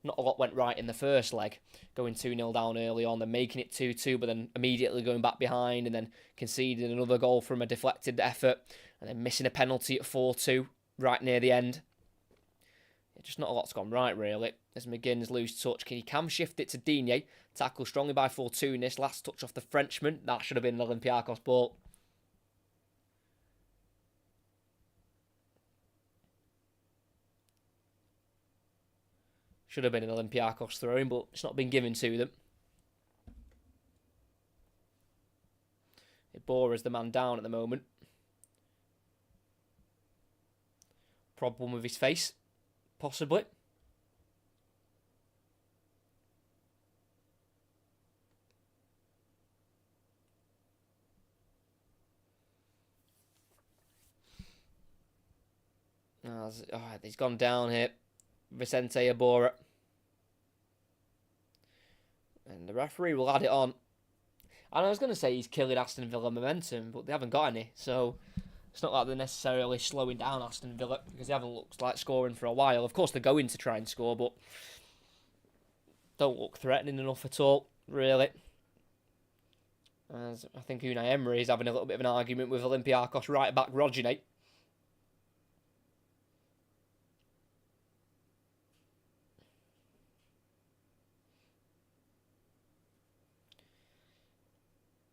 Not a lot went right in the first leg. Going 2-0 down early on, then making it 2-2, but then immediately going back behind and then conceding another goal from a deflected effort. And then missing a penalty at 4-2 right near the end. Just not a lot's gone right, really. As McGinn's loose touch, he can shift it to Digne. Tackled strongly by Fortunis. Last touch off the Frenchman. That should have been an Olympiacos ball. Should have been an Olympiacos throw-in, but it's not been given to them. Ibora's the man down at the moment. Problem with his face. Possibly. He's gone down here. Vicente Iborra. And the referee will add it on. And I was going to say he's killing Aston Villa momentum, but they haven't got any. So it's not like they're necessarily slowing down Aston Villa because they haven't looked like scoring for a while. Of course, they're going to try and score, but don't look threatening enough at all, really. As I think Unai Emery is having a little bit of an argument with Olympiacos right back Rodinei.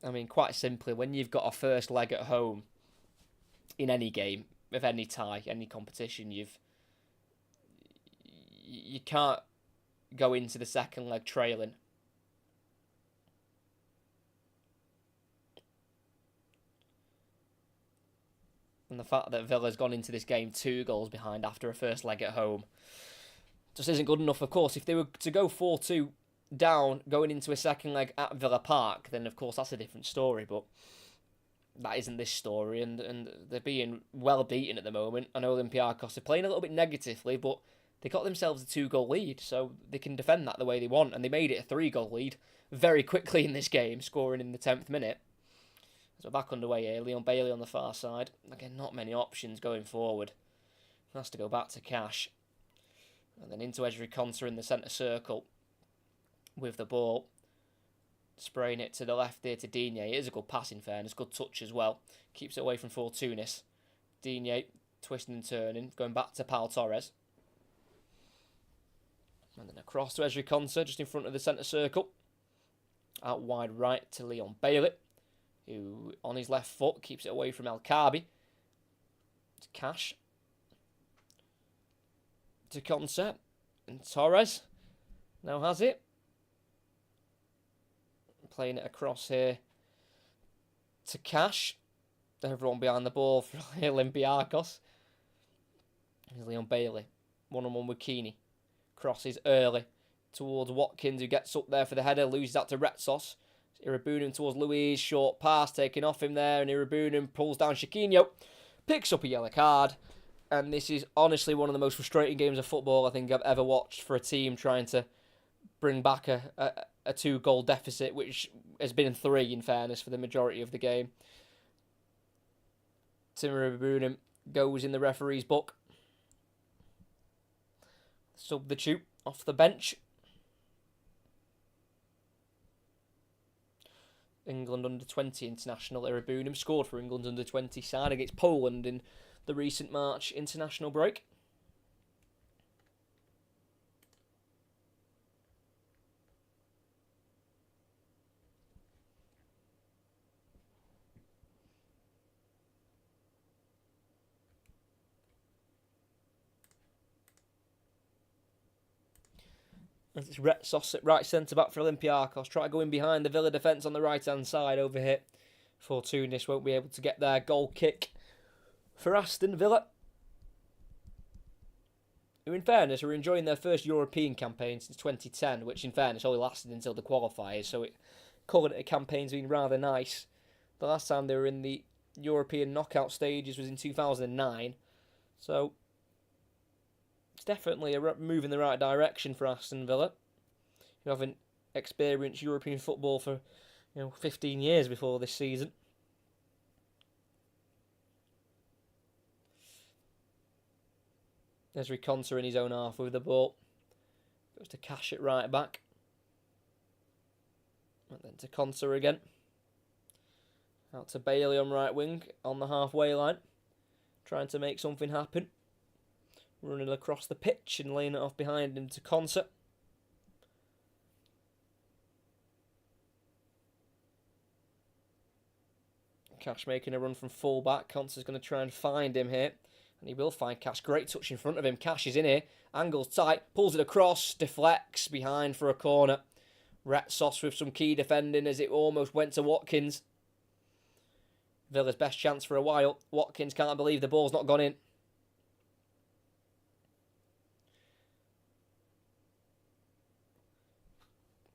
I mean, quite simply, when you've got a first leg at home in any game, of any tie, any competition, you can't go into the second leg trailing. And the fact that Villa's gone into this game 2 goals behind after a first leg at home just isn't good enough. Of course, if they were to go 4-2 down going into a second leg at Villa Park, then of course that's a different story. But that isn't this story, and they're being well beaten at the moment. I know Olympiacos are playing a little bit negatively, but they got themselves a 2-goal lead, so they can defend that the way they want, and they made it a 3-goal lead very quickly in this game, scoring in the 10th minute. So back underway here, Leon Bailey on the far side. Again, not many options going forward. Has to go back to Cash. And then into Ezri Konsa in the centre circle with the ball. Spraying it to the left there to Digne. It is a good pass in fairness, good touch as well. Keeps it away from Fortounis. Digne twisting and turning, going back to Pau Torres. And then across to Ezri Konsa, just in front of the centre circle. Out wide right to Leon Bailey, who on his left foot keeps it away from El Kaabi. To Cash. To Konsa. And Torres now has it. Playing it across here to Cash. Everyone behind the ball for Olympiacos. Here's Leon Bailey. One-on-one with Keeney. Crosses early towards Watkins, who gets up there for the header. Loses that to Retsos. Irabunen towards Louise. Short pass taking off him there. And Irabunen pulls down Chiquinho. Picks up a yellow card. And this is honestly one of the most frustrating games of football I think I've ever watched for a team trying to bring back a 2-goal deficit, which has been 3 in fairness for the majority of the game. Timur Irabunen goes in the referee's book. Substitute off the bench. England under-20 international Irabunen scored for England's under-20 side against Poland in the recent March international break. It's Retsos at right centre-back for Olympiacos. Try to go in behind the Villa defence on the right-hand side over here. Fortounis won't be able to get their goal kick for Aston Villa, who in fairness are enjoying their first European campaign since 2010, which in fairness only lasted until the qualifiers, so calling it a campaign's been rather nice. The last time they were in the European knockout stages was in 2009, so it's definitely a move in the right direction for Aston Villa, who haven't experienced European football for 15 years before this season. Ezri Konsa in his own half with the ball. Goes to Cash it right back. And then to Konsa again. Out to Bailey on right wing on the halfway line. Trying to make something happen. Running across the pitch and laying it off behind him to Konsa. Cash making a run from full back. Konsa's going to try and find him here. And he will find Cash. Great touch in front of him. Cash is in here. Angles tight. Pulls it across. Deflects behind for a corner. Retsos with some key defending as it almost went to Watkins. Villa's best chance for a while. Watkins can't believe the ball's not gone in.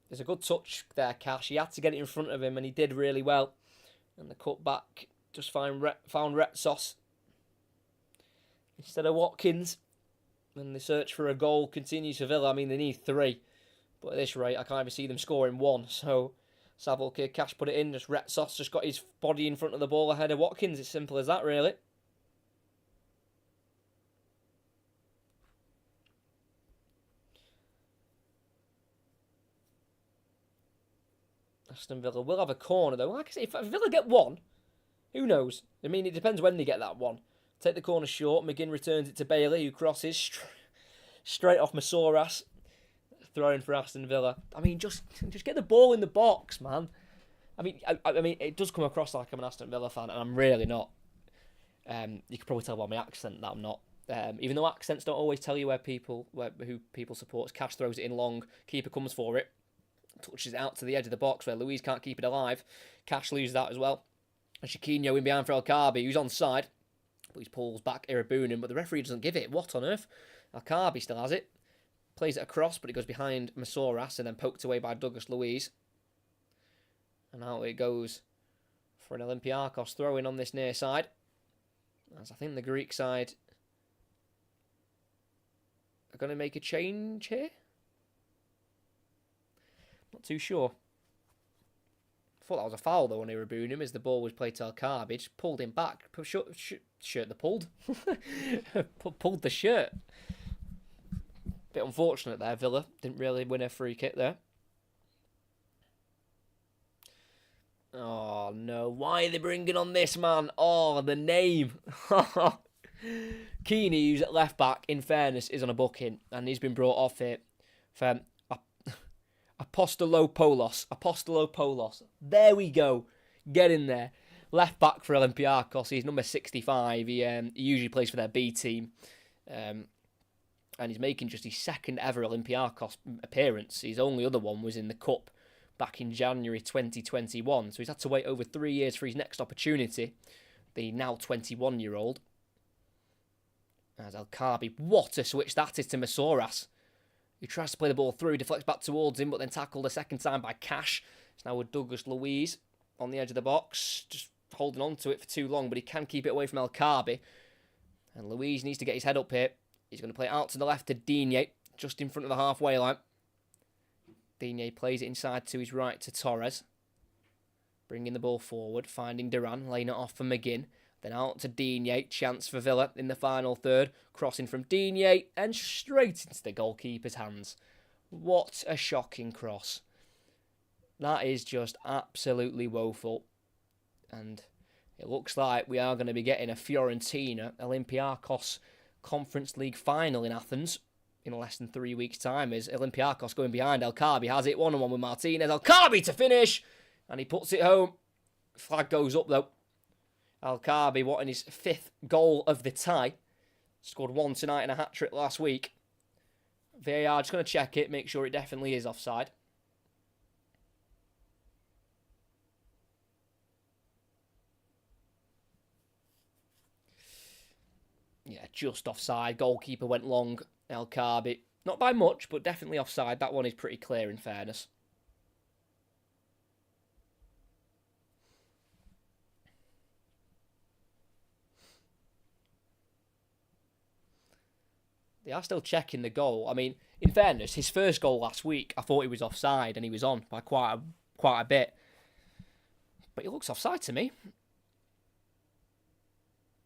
There's a good touch there, Cash. He had to get it in front of him and he did really well. And the cut back just found Retsos instead of Watkins. And the search for a goal continues for Villa. I mean, they need 3. But at this rate, I can't even see them scoring 1. So, Savolkir, Cash put it in. Just Retsos just got his body in front of the ball ahead of Watkins. It's simple as that, really. Aston Villa will have a corner, though. Like I say, if Villa get 1, who knows? I mean, it depends when they get that 1. Take the corner short. McGinn returns it to Bailey, who crosses straight off Masouras. Throwing for Aston Villa. I mean, just get the ball in the box, man. I mean, it does come across like I'm an Aston Villa fan, and I'm really not. You can probably tell by my accent that I'm not. Even though accents don't always tell you who people support. Cash throws it in long. Keeper comes for it. Touches it out to the edge of the box where Louise can't keep it alive. Cash loses that as well. And Chiquinho in behind for El Kaabi, who's onside. But he pulls back Irabunen, but the referee doesn't give it. What on earth? El Kaabi still has it. Plays it across, but it goes behind Masouras and then poked away by Douglas Luiz. And out it goes for an Olympiacos throw-in on this near side. As I think the Greek side are going to make a change here. Not too sure. I thought that was a foul though when they were booing him as the ball was played to El Kaabi. Just pulled him back. Shirt the pulled. Pulled the shirt. Bit unfortunate there, Villa. Didn't really win a free kick there. Oh no, why are they bringing on this man? Oh, the name. Keeney, who's at left back, in fairness, is on a booking, and he's been brought off here for Apostolopoulos. There we go. Get in there. Left back for Olympiacos. He's number 65. He usually plays for their B team. And he's making just his second ever Olympiacos appearance. His only other one was in the Cup back in January 2021. So he's had to wait over 3 years for his next opportunity. The now 21-year-old. As El Kaabi, what a switch that is to Masouras. He tries to play the ball through, deflects back towards him, but then tackled a second time by Cash. It's now with Douglas Luiz on the edge of the box, just holding on to it for too long, but he can keep it away from El Kaabi. And Luiz needs to get his head up here. He's going to play it out to the left to Digne, just in front of the halfway line. Digne plays it inside to his right to Torres. Bringing the ball forward, finding Duran, laying it off for McGinn. Then out to Digne, chance for Villa in the final third. Crossing from Digne and straight into the goalkeeper's hands. What a shocking cross. That is just absolutely woeful. And it looks like we are going to be getting a Fiorentina Olympiacos Conference League final in Athens in less than 3 weeks' time, as Olympiacos going behind. El Kaabi has it 1-1 with Martinez. El Kaabi to finish, and he puts it home. Flag goes up though. El Kaabi wanting his 5th goal of the tie. Scored 1 tonight and a hat-trick last week. VAR just going to check it, make sure it definitely is offside. Yeah, just offside. Goalkeeper went long. El Kaabi. Not by much, but definitely offside. That one is pretty clear in fairness. They are still checking the goal. I mean, in fairness, his first goal last week, I thought he was offside and he was on by quite a bit. But he looks offside to me.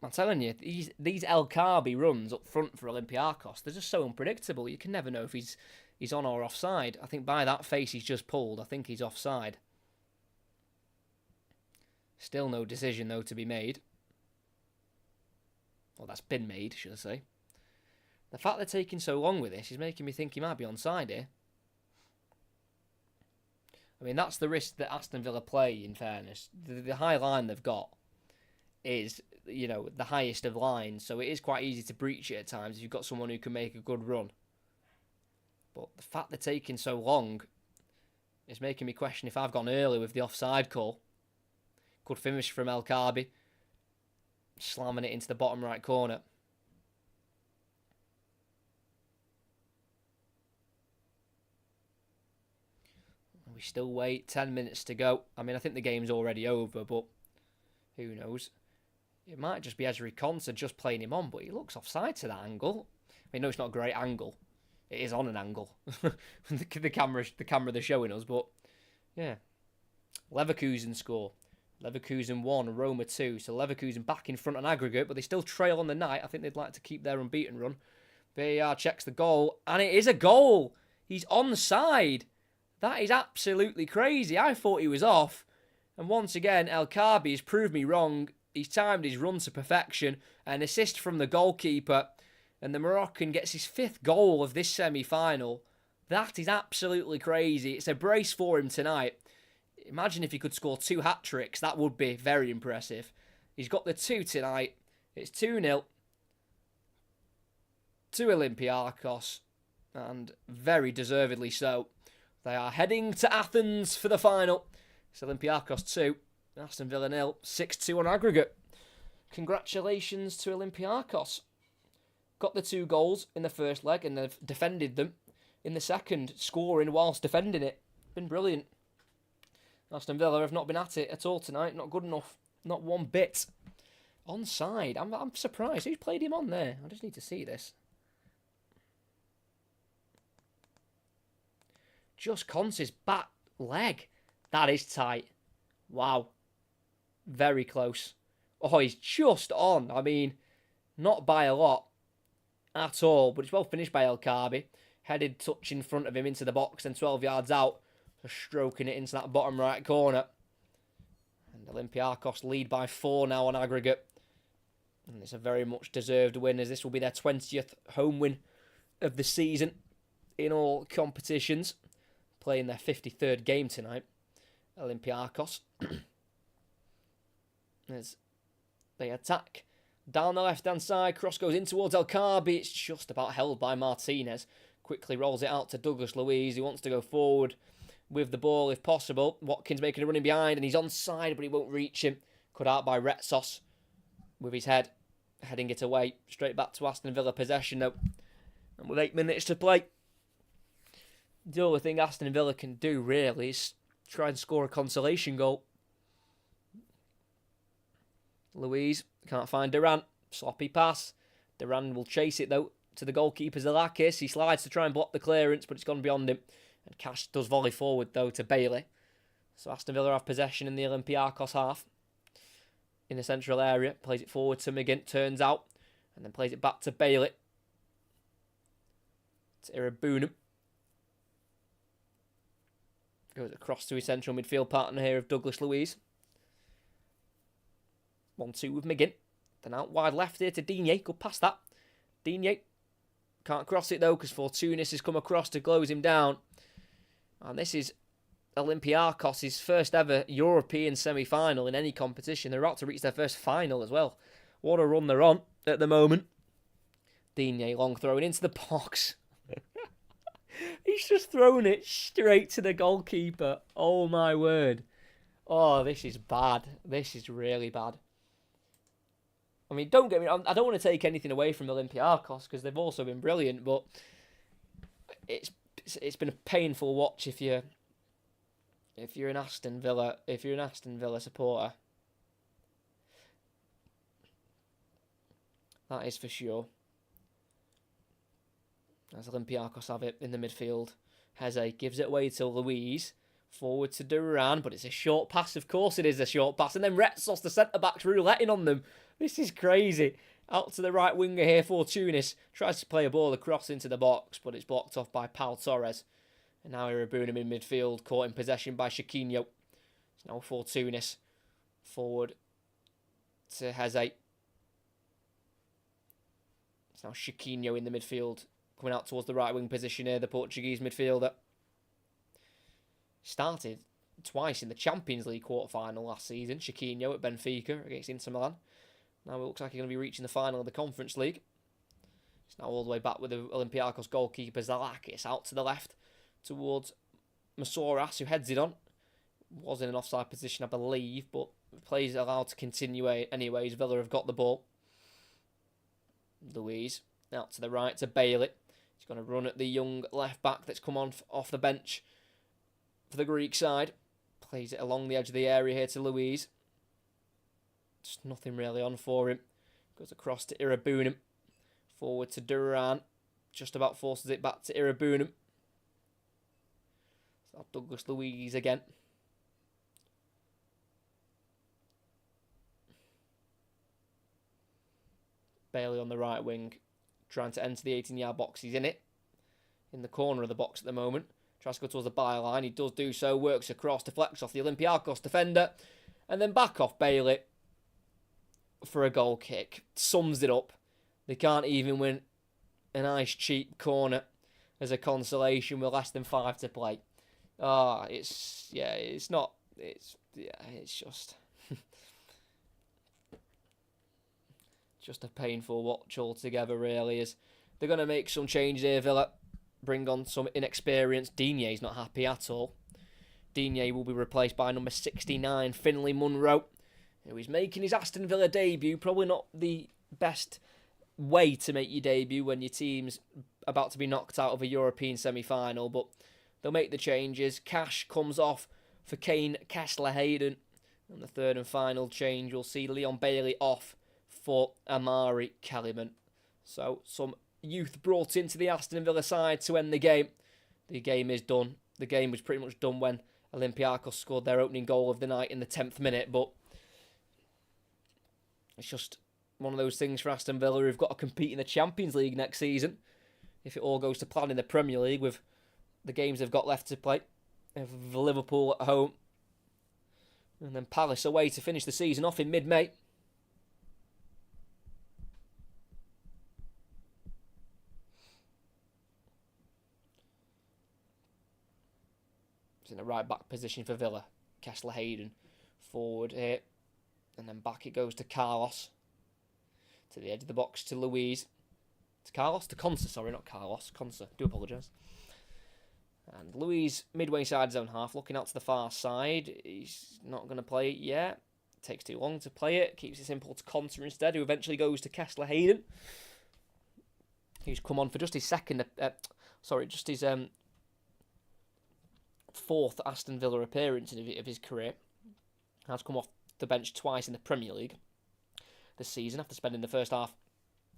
I'm telling you, these El Kaabi runs up front for Olympiacos, they're just so unpredictable. You can never know if he's on or offside. I think by that face he's just pulled, I think he's offside. Still no decision, though, to be made. Well, that's been made, should I say. The fact they're taking so long with this is making me think he might be onside here. I mean, that's the risk that Aston Villa play, in fairness. The high line they've got is, you know, the highest of lines, so it is quite easy to breach it at times if you've got someone who can make a good run. But the fact they're taking so long is making me question if I've gone early with the offside call. Good finish from El Kaabi, slamming it into the bottom right corner. We still wait, 10 minutes to go. I mean, I think the game's already over, but who knows? It might just be Ezri Konsa just playing him on, but he looks offside to that angle. I mean, no, it's not a great angle. It is on an angle. the camera they're showing us, but yeah. Leverkusen score. Leverkusen 1, Roma 2. So Leverkusen back in front on aggregate, but they still trail on the night. I think they'd like to keep their unbeaten run. VAR checks the goal, and it is a goal. He's onside. That is absolutely crazy. I thought he was off. And once again, El Kaabi has proved me wrong. He's timed his run to perfection. An assist from the goalkeeper. And the Moroccan gets his 5th goal of this semi-final. That is absolutely crazy. It's a brace for him tonight. Imagine if he could score 2 hat-tricks. That would be very impressive. He's got the 2 tonight. It's 2-0 to Olympiacos. And very deservedly so. They are heading to Athens for the final. It's Olympiacos 2, Aston Villa 0, 6-2 on aggregate. Congratulations to Olympiacos. Got the 2 goals in the first leg and they've defended them. in the second, scoring whilst defending it. Been brilliant. Aston Villa have not been at it at all tonight. Not good enough. Not one bit. Onside. I'm surprised. Who's played him on there? I just need to see this. Just Conce's back leg. That is tight. Wow. Very close. Oh, he's just on. I mean, not by a lot at all, but it's well finished by El Kaabi. Headed touch in front of him into the box and 12 yards out. Just stroking it into that bottom right corner. And Olympiacos lead by 4 now on aggregate. And it's a very much deserved win, as this will be their 20th home win of the season in all competitions. Playing their 53rd game tonight, Olympiacos. As they attack down the left-hand side, cross goes in towards El Kaabi. It's just about held by Martinez. Quickly rolls it out to Douglas Luiz, who wants to go forward with the ball if possible. Watkins making a running behind, and he's onside, but he won't reach him. Cut out by Retsos with his head, heading it away. Straight back to Aston Villa possession, though. And with 8 minutes to play, the only thing Aston Villa can do, really, is try and score a consolation goal. Luiz can't find Duran. Sloppy pass. Duran will chase it, though, to the goalkeeper, Zalakis. He slides to try and block the clearance, but it's gone beyond him. And Cash does volley forward, though, to Bailey. So Aston Villa have possession in the Olympiacos half. In the central area. Plays it forward to McGinn. Turns out. And then plays it back to Bailey. To Irabunum. Goes across to his central midfield partner here of Douglas Luiz. 1-2 with McGinn. Then out wide left here to Digne. Go past that. Digne can't cross it though, because Fortounis has come across to close him down. And this is Olympiacos' first ever European semi-final in any competition. They're about to reach their first final as well. What a run they're on at the moment. Digne long thrown into the box. He's just thrown it straight to the goalkeeper. Oh my word. Oh, this is bad. This is really bad. I mean, don't get me wrong, I don't want to take anything away from Olympiacos because they've also been brilliant, but it's been a painful watch if you're an Aston Villa supporter. That is for sure. As Olympiacos have it in the midfield. Heze gives it away to Luiz. Forward to Duran, but it's a short pass. Of course it is a short pass. And then Retsos, the centre-back's rouletting on them. This is crazy. Out to the right winger here, Fortounis. Tries to play a ball across into the box, but it's blocked off by Pau Torres. And now Irabunum in midfield, caught in possession by Chiquinho. It's now Fortounis. Forward to Heze. It's now Chiquinho in the midfield. Coming out towards the right wing position here, the Portuguese midfielder. Started twice in the Champions League quarter-final last season. Chiquinho at Benfica against Inter Milan. Now it looks like he's going to be reaching the final of the Conference League. He's now all the way back with the Olympiacos goalkeeper Zalakis out to the left towards Masouras, who heads it on. Was in an offside position, I believe, but plays allowed to continue anyways. Villa have got the ball. Luiz out to the right to Bailey. He's going to run at the young left-back that's come on off the bench for the Greek side. Plays it along the edge of the area here to Luiz. Just nothing really on for him. Goes across to Irabunum. Forward to Duran. Just about forces it back to Irabunum. So Douglas Luiz again. Bailey on the right wing. Trying to enter the 18-yard box. He's in it. In the corner of the box at the moment. Tries to go towards the byline. He does do so. Works across. Deflects off the Olympiacos defender. And then back off Bailey for a goal kick. Sums it up. They can't even win a nice cheap corner as a consolation with less than 5 to play. It's just just a painful watch altogether, really. Is they're going to make some change there, Villa. Bring on some inexperience. Digne's not happy at all. Digne will be replaced by number 69, Finlay Munro, who is making his Aston Villa debut. Probably not the best way to make your debut when your team's about to be knocked out of a European semi-final, but they'll make the changes. Cash comes off for Kane Kessler-Hayden. And the third and final change, you'll see Leon Bailey off for Amari Kellyman. So some youth brought into the Aston Villa side to end the game. The game is done. The game was pretty much done when Olympiacos scored their opening goal of the night in the 10th minute, but it's just one of those things for Aston Villa who've got to compete in the Champions League next season. If it all goes to plan in the Premier League with the games they've got left to play. Liverpool at home. And then Palace away to finish the season off in mid-May. It's in the right back position for Villa. Kessler-Hayden forward here. And then back it goes to Carlos. To the edge of the box to Luiz. To Carlos? To Consa, sorry, not Carlos. Consa, do apologise. And Luiz, midway side zone half, looking out to the far side. He's not going to play it yet. Takes too long to play it. Keeps it simple to Consa instead, who eventually goes to Kessler-Hayden. Who's come on for just his fourth Aston Villa appearance of his career. Has come off the bench twice in the Premier League this season after spending the first half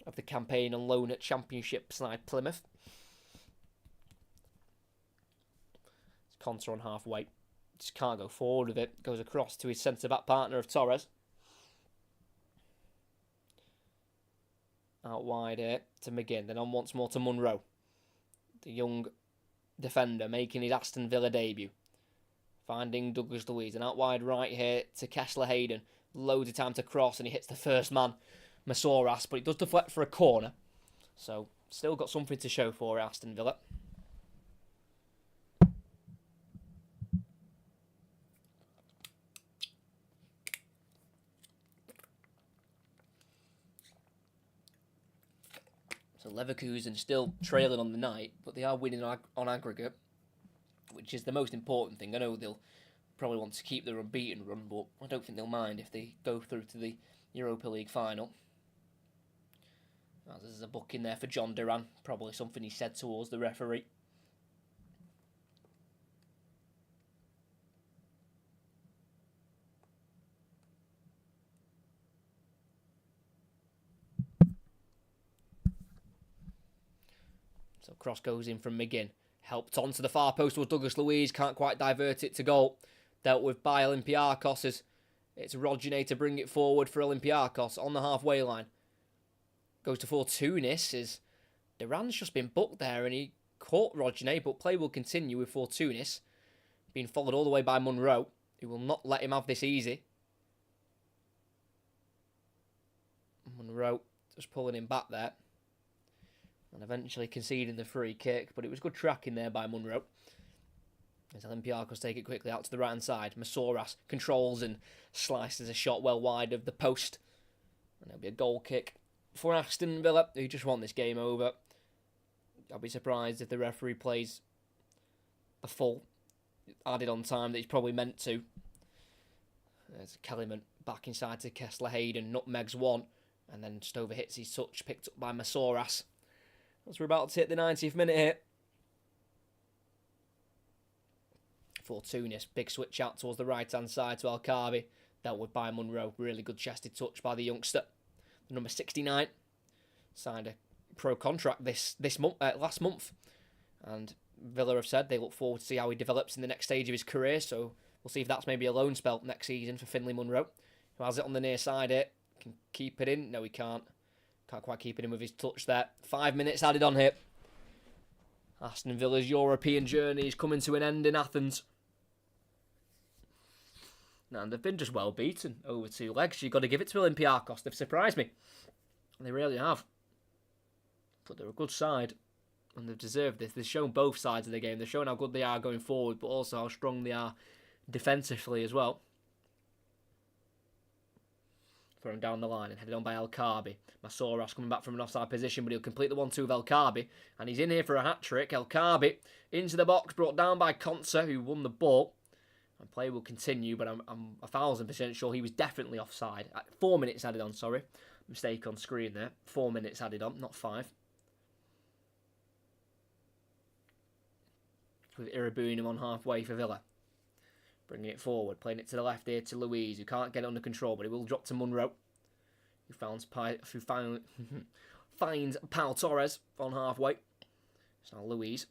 of the campaign on loan at Championship side Plymouth. Consa on halfway. Just can't go forward with it. Goes across to his centre-back partner of Torres. Out wide here to McGinn. Then on once more to Munro. The young defender making his Aston Villa debut. Finding Douglas Luiz. And out wide right here to Kessler-Hayden. Loads of time to cross and he hits the first man, Masouras. But it does deflect for a corner. So still got something to show for Aston Villa. So Leverkusen still trailing on the night, but they are winning on aggregate, which is the most important thing. I know they'll probably want to keep their unbeaten run, but I don't think they'll mind if they go through to the Europa League final. There's a book in there for John Duran, probably something he said towards the referee. So cross goes in from McGinn. Helped on to the far post was Douglas Luiz. Can't quite divert it to goal. Dealt with by Olympiacos as it's Rodinei to bring it forward for Olympiacos on the halfway line. Goes to Fortounis as Duran's just been booked there and he caught Rodinei, but play will continue with Fortounis. Being followed all the way by Munro, who will not let him have this easy. Munro just pulling him back there. And eventually conceding the free kick. But it was good tracking there by Munro. As Olympiacos take it quickly out to the right-hand side. Masouras controls and slices a shot well wide of the post. And there'll be a goal kick for Aston Villa, who just want this game over. I'll be surprised if the referee plays a full added on time that he's probably meant to. There's Kellyman back inside to Kessler-Hayden. Nutmegs one. And then just overhits his touch, picked up by Masouras. As we're about to hit the 90th minute here. Fortounis, big switch out towards the right-hand side to Alcabi. Dealt with by Munro. Really good chested touch by the youngster. The number 69. Signed a pro contract last month. And Villa have said they look forward to see how he develops in the next stage of his career. So we'll see if that's maybe a loan spell next season for Finlay Munro. Who has it on the near side here. Can keep it in. No, he can't. Can't quite keep it in with his touch there. 5 minutes added on here. Aston Villa's European journey is coming to an end in Athens. And they've been just well beaten over 2 legs. You've got to give it to Olympiacos. They've surprised me. They really have. But they're a good side. And they've deserved this. They've shown both sides of the game. They've shown how good they are going forward, but also how strong they are defensively as well. Thrown down the line and headed on by Alcabi. Masouras coming back from an offside position, but he'll complete the 1-2 with Alcabi. And he's in here for a hat-trick. Alcabi into the box, brought down by Consa, who won the ball. And play will continue, but I'm 1,000% sure he was definitely offside. 4 minutes added on, sorry. Mistake on screen there. 4 minutes added on, not 5. with Irabunum on halfway for Villa. Bringing it forward, playing it to the left here to Louise, who can't get it under control, but he will drop to Munro, who finds Pau Torres on halfway. It's now Louise.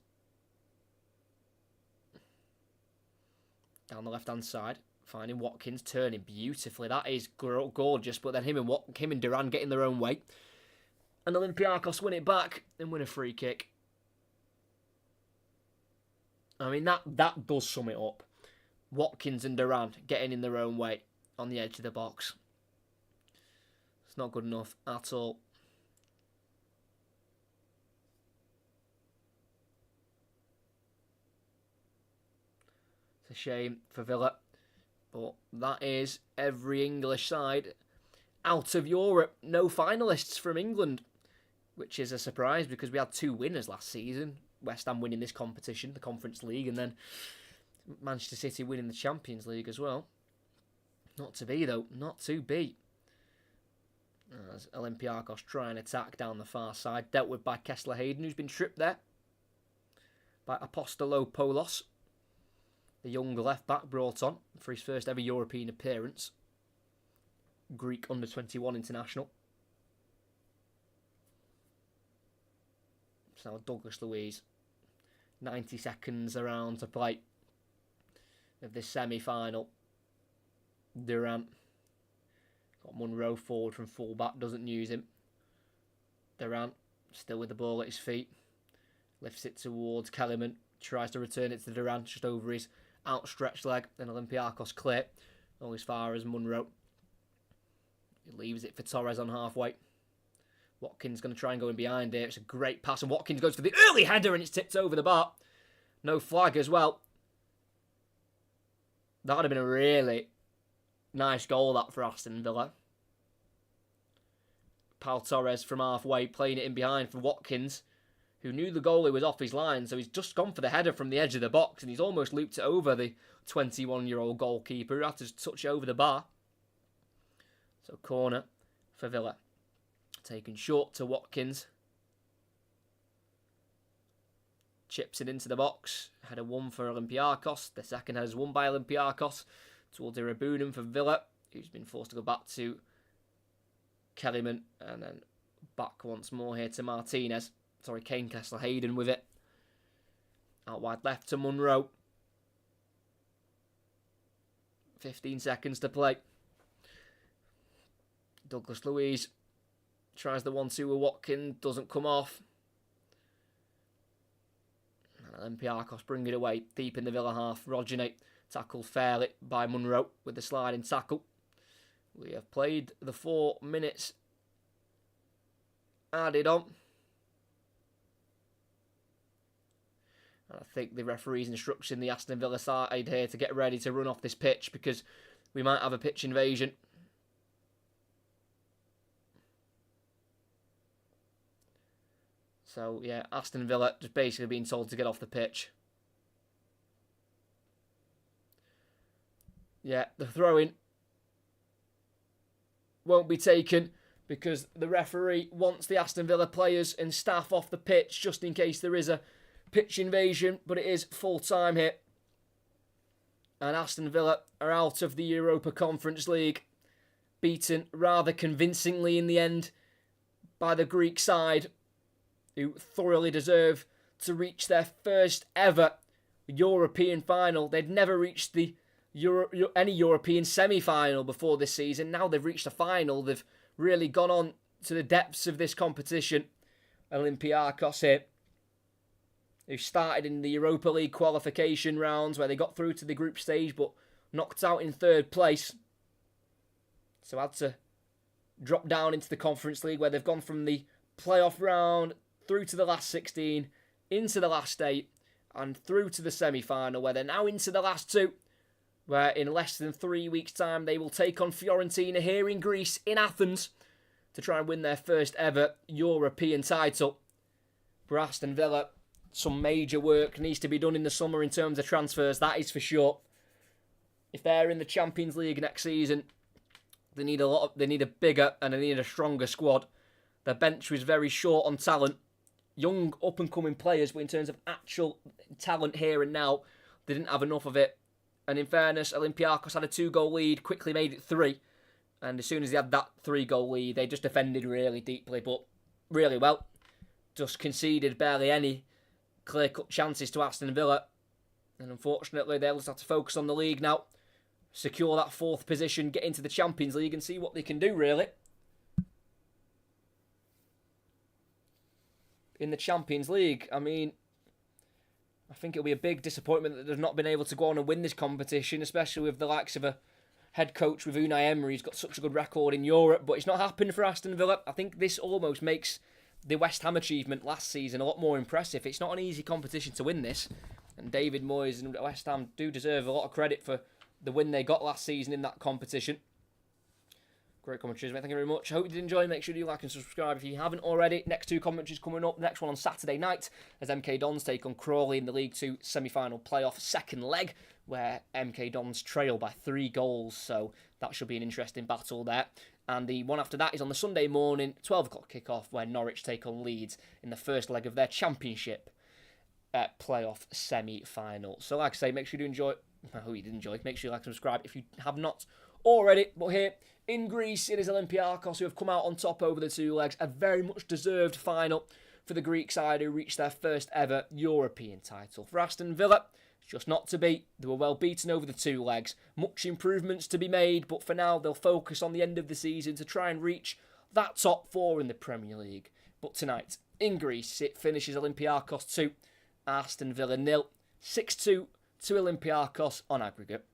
Down the left-hand side, finding Watkins, turning beautifully. That is gorgeous, but then him and Duran getting their own way. And Olympiacos win it back and win a free kick. I mean, that does sum it up. Watkins and Duran getting in their own way on the edge of the box. It's not good enough at all. It's a shame for Villa, but that is every English side out of Europe. No finalists from England, which is a surprise because we had 2 winners last season. West Ham winning this competition, the Conference League, and then Manchester City winning the Champions League as well. Not to be, though. Not to be. As Olympiacos try and attack down the far side. Dealt with by Kessler Hayden, who's been tripped there by Apostolopoulos, the young left-back brought on for his first ever European appearance. Greek under-21 international. So Douglas Luiz. 90 seconds around to play of this semi-final. Durant got Munro forward from full-back, doesn't use him. Durant still with the ball at his feet, lifts it towards Kellerman, tries to return it to Durant just over his outstretched leg, then Olympiacos clear, all as far as Munro. He leaves it for Torres on halfway. Watkins going to try and go in behind here. It's a great pass, and Watkins goes for the early header, and it's tipped over the bar. No flag as well. That would have been a really nice goal, that, for Aston Villa. Pau Torres from halfway, playing it in behind for Watkins, who knew the goalie was off his line, so he's just gone for the header from the edge of the box, and he's almost looped it over the 21-year-old goalkeeper, who had to touch it over the bar. So corner for Villa. Taken short to Watkins. Chips it into the box. Header 1 for Olympiacos. The second header is won by Olympiacos towards Irabunum for Villa, who's been forced to go back to Kellyman, and then back once more here to Martinez. Sorry, Kane Kessler Hayden with it. Out wide left to Munro. 15 seconds to play. Douglas Luiz tries the 1-2 with Watkins, doesn't come off. And Olympiacos bring it away, deep in the Villa half. Roginate tackled fairly by Munro with the sliding tackle. We have played the 4 minutes added on. And I think the referee's instructing the Aston Villa side here to get ready to run off this pitch because we might have a pitch invasion. So, yeah, Aston Villa just basically being told to get off the pitch. Yeah, the throw-in won't be taken because the referee wants the Aston Villa players and staff off the pitch just in case there is a pitch invasion, but it is full time here. And Aston Villa are out of the Europa Conference League, beaten rather convincingly in the end by the Greek side, who thoroughly deserve to reach their first ever European final. They'd never reached the any European semi-final before this season. Now they've reached a final. They've really gone on to the depths of this competition. Olympiacos here, who started in the Europa League qualification rounds where they got through to the group stage but knocked out in 3rd place. So had to drop down into the Conference League where they've gone from the playoff round through to the last 16, into the last 8, and through to the semi-final, where they're now into the last 2, where in less than 3 weeks' time they will take on Fiorentina here in Greece, in Athens, to try and win their first ever European title. For Aston Villa, some major work needs to be done in the summer in terms of transfers, that is for sure. If they're in the Champions League next season, they need a bigger and they need a stronger squad. Their bench was very short on talent. young up-and-coming players, but in terms of actual talent here and now, they didn't have enough of it. And in fairness, Olympiacos had a 2-goal lead, quickly made it 3. And as soon as they had that 3-goal lead, they just defended really deeply, but really well. Just conceded barely any clear-cut chances to Aston Villa. And unfortunately, they'll just have to focus on the league now. Secure that 4th position, get into the Champions League and see what they can do, really. In the Champions League, I mean, I think it'll be a big disappointment that they've not been able to go on and win this competition, especially with the likes of a head coach with Unai Emery. He's got such a good record in Europe, but it's not happened for Aston Villa. I think this almost makes the West Ham achievement last season a lot more impressive. It's not an easy competition to win this, and David Moyes and West Ham do deserve a lot of credit for the win they got last season in that competition. Great commentaries, mate. Thank you very much. I hope you did enjoy. Make sure you like and subscribe if you haven't already. Next 2 commentaries coming up. Next one on Saturday night as MK Dons take on Crawley in the League 2 semi-final playoff 2nd leg, where MK Dons trail by 3 goals. So that should be an interesting battle there. And the one after that is on the Sunday morning, 12 o'clock kickoff, where Norwich take on Leeds in the first leg of their Championship playoff semi-final. So like I say, make sure you do enjoy. I hope you did enjoy. Make sure you like and subscribe if you have not already. But here in Greece, it is Olympiacos who have come out on top over the 2 legs. A very much deserved final for the Greek side, who reached their first ever European title. For Aston Villa, it's just not to be. They were well beaten over the 2 legs. Much improvements to be made, but for now they'll focus on the end of the season to try and reach that top 4 in the Premier League. But tonight, in Greece, it finishes Olympiacos 2, Aston Villa 0, 6-2 to Olympiacos on aggregate.